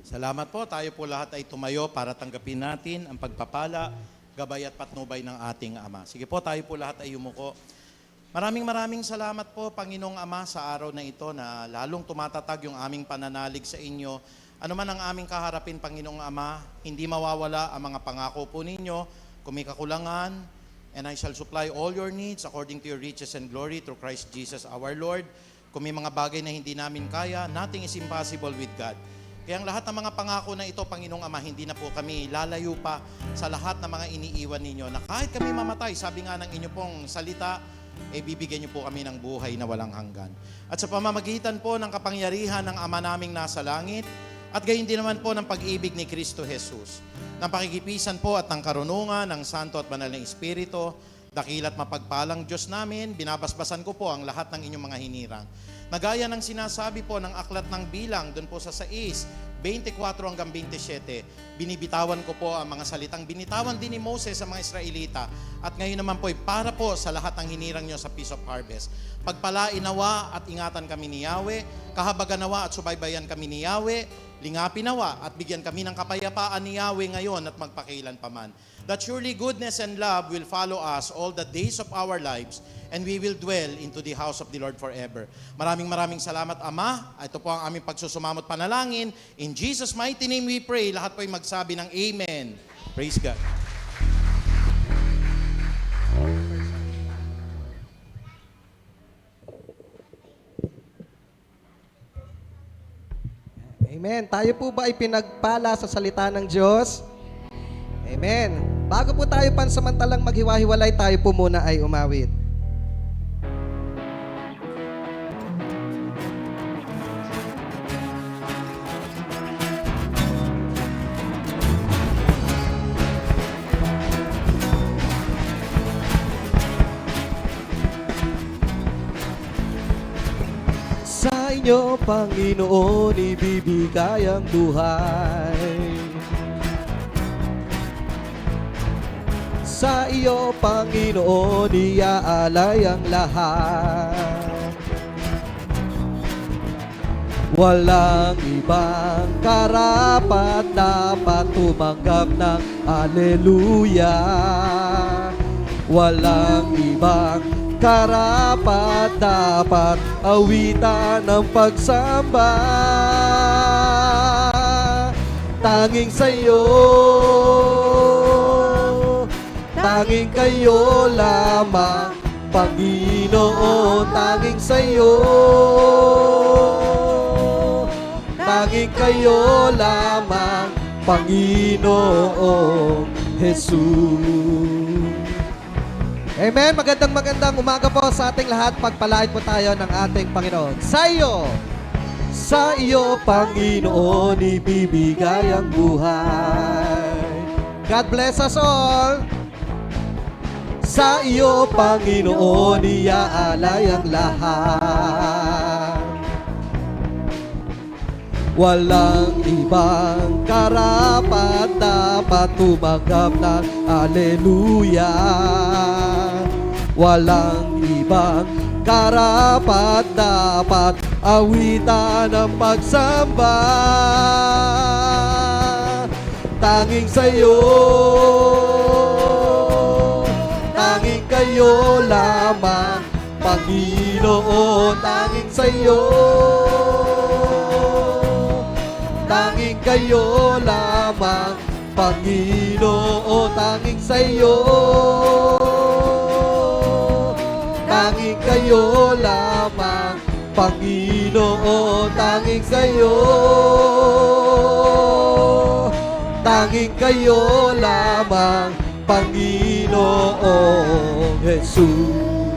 Salamat po. Tayo po lahat ay tumayo para tanggapin natin ang pagpapala, gabay at patnubay ng ating Ama. Sige po, tayo po lahat ay yumuko. Maraming salamat po, Panginoong Ama, sa araw na ito na lalong tumatatag yung aming pananalig sa inyo. Ano man ang aming kaharapin, Panginoong Ama, hindi mawawala ang mga pangako po ninyo. Kung may kakulangan, and I shall supply all your needs according to your riches and glory through Christ Jesus our Lord. Kung may mga bagay na hindi namin kaya, nothing is impossible with God. Kaya ang lahat ng mga pangako na ito, Panginoong Ama, hindi na po kami lalayo pa sa lahat ng mga iniiwan ninyo. Na kahit kami mamatay, sabi nga ng inyo pong salita, bibigyan niyo po kami ng buhay na walang hanggan. At sa pamamagitan po ng kapangyarihan ng Ama naming nasa langit, at gayon din naman po ng pag-ibig ni Kristo Jesus, ng pakikipisan po at ng karunungan ng Santo at Banal na Espiritu, dakila't mapagpalang Diyos namin, binabasbasan ko po ang lahat ng inyong mga hinirang. Nagaya ng sinasabi po ng aklat ng bilang, doon po sa 6:24 hanggang 27, binibitawan ko po ang mga salitang binitawan din ni Moses sa mga Israelita. At ngayon naman po para po sa lahat ng hinirang nyo sa Feast of Harvest. Pagpalain nawa at ingatan kami ni Yahweh, kahabagan nawa at subaybayan kami ni Yahweh, lingapin nawa at bigyan kami ng kapayapaan ni Yahweh ngayon at magpakailan paman. That surely goodness and love will follow us all the days of our lives, and we will dwell into the house of the Lord forever. Maraming salamat, Ama. Ito po ang aming pagsusumamot panalangin. In Jesus' mighty name we pray. Lahat po ay magsabi ng Amen. Praise God.
Amen. Tayo po ba ay pinagpala sa salita ng Diyos? Amen. Bago po tayo pansamantalang maghiwa-hiwalay, tayo po muna ay umawit. Sa inyo, Panginoon, ibibigay ang buhay. Sa iyo, Panginoon, iaalay ang lahat. Walang ibang karapat dapat tumanggap ng Alleluia. Walang ibang karapat dapat awitan ng pagsamba. Tanging sa'yo, tanging kayo lamang, Panginoon. Tanging sa'yo, tanging kayo lamang, Panginoong Jesus. Amen. Magandang umaga po sa ating lahat. Pagpalain po tayo ng ating Panginoon. Sa iyo, Panginoon, ibibigay ang buhay. God bless us all. Sa iyo, Panginoon, iaalay ang lahat. Walang ibang karapat dapat tumanggap ng Alleluia. Walang ibang karapat dapat awitan ng pagsamba. Tanging sa'yo, tanging kayo lamang, Panginoon. Tanging sa'yo, tanging kayo lamang, Panginoon. Tanging sa'yo, tanging kayo lamang, Panginoon. Tanging sa'yo, tanging kayo lamang, Panginoong Jesus.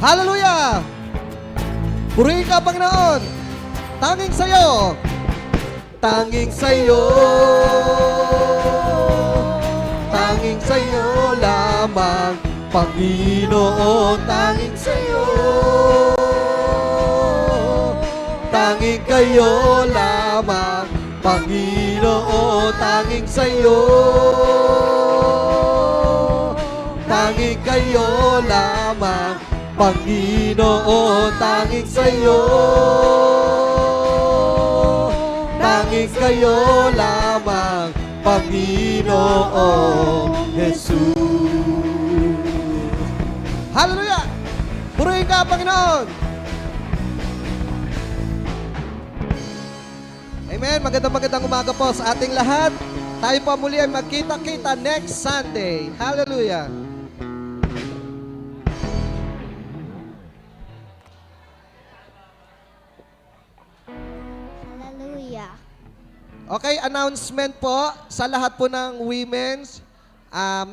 Hallelujah! Purihin ka, Panginoon. Tanging sa'yo, tanging sa'yo, tanging sa'yo lamang, Panginoon. Tanging sa'yo, tanging kayo lamang, Panginoon. Tanging sa'yo, tanging kayo lamang, Panginoon. Tanging sa'yo, tanging kayo lamang, Panginoong Jesus. Hallelujah! Purihin ka, Panginoon! Amen. Magandang umaga po sa ating lahat. Tayo po muli ay magkita-kita next Sunday. Hallelujah!
Hallelujah.
Okay, announcement po sa lahat po ng women's.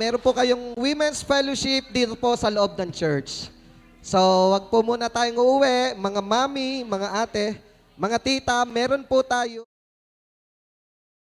Meron po kayong women's fellowship dito po sa loob ng church. So, wag po muna tayong uuwi. Mga mami, mga ate, mga tita, meron po tayo.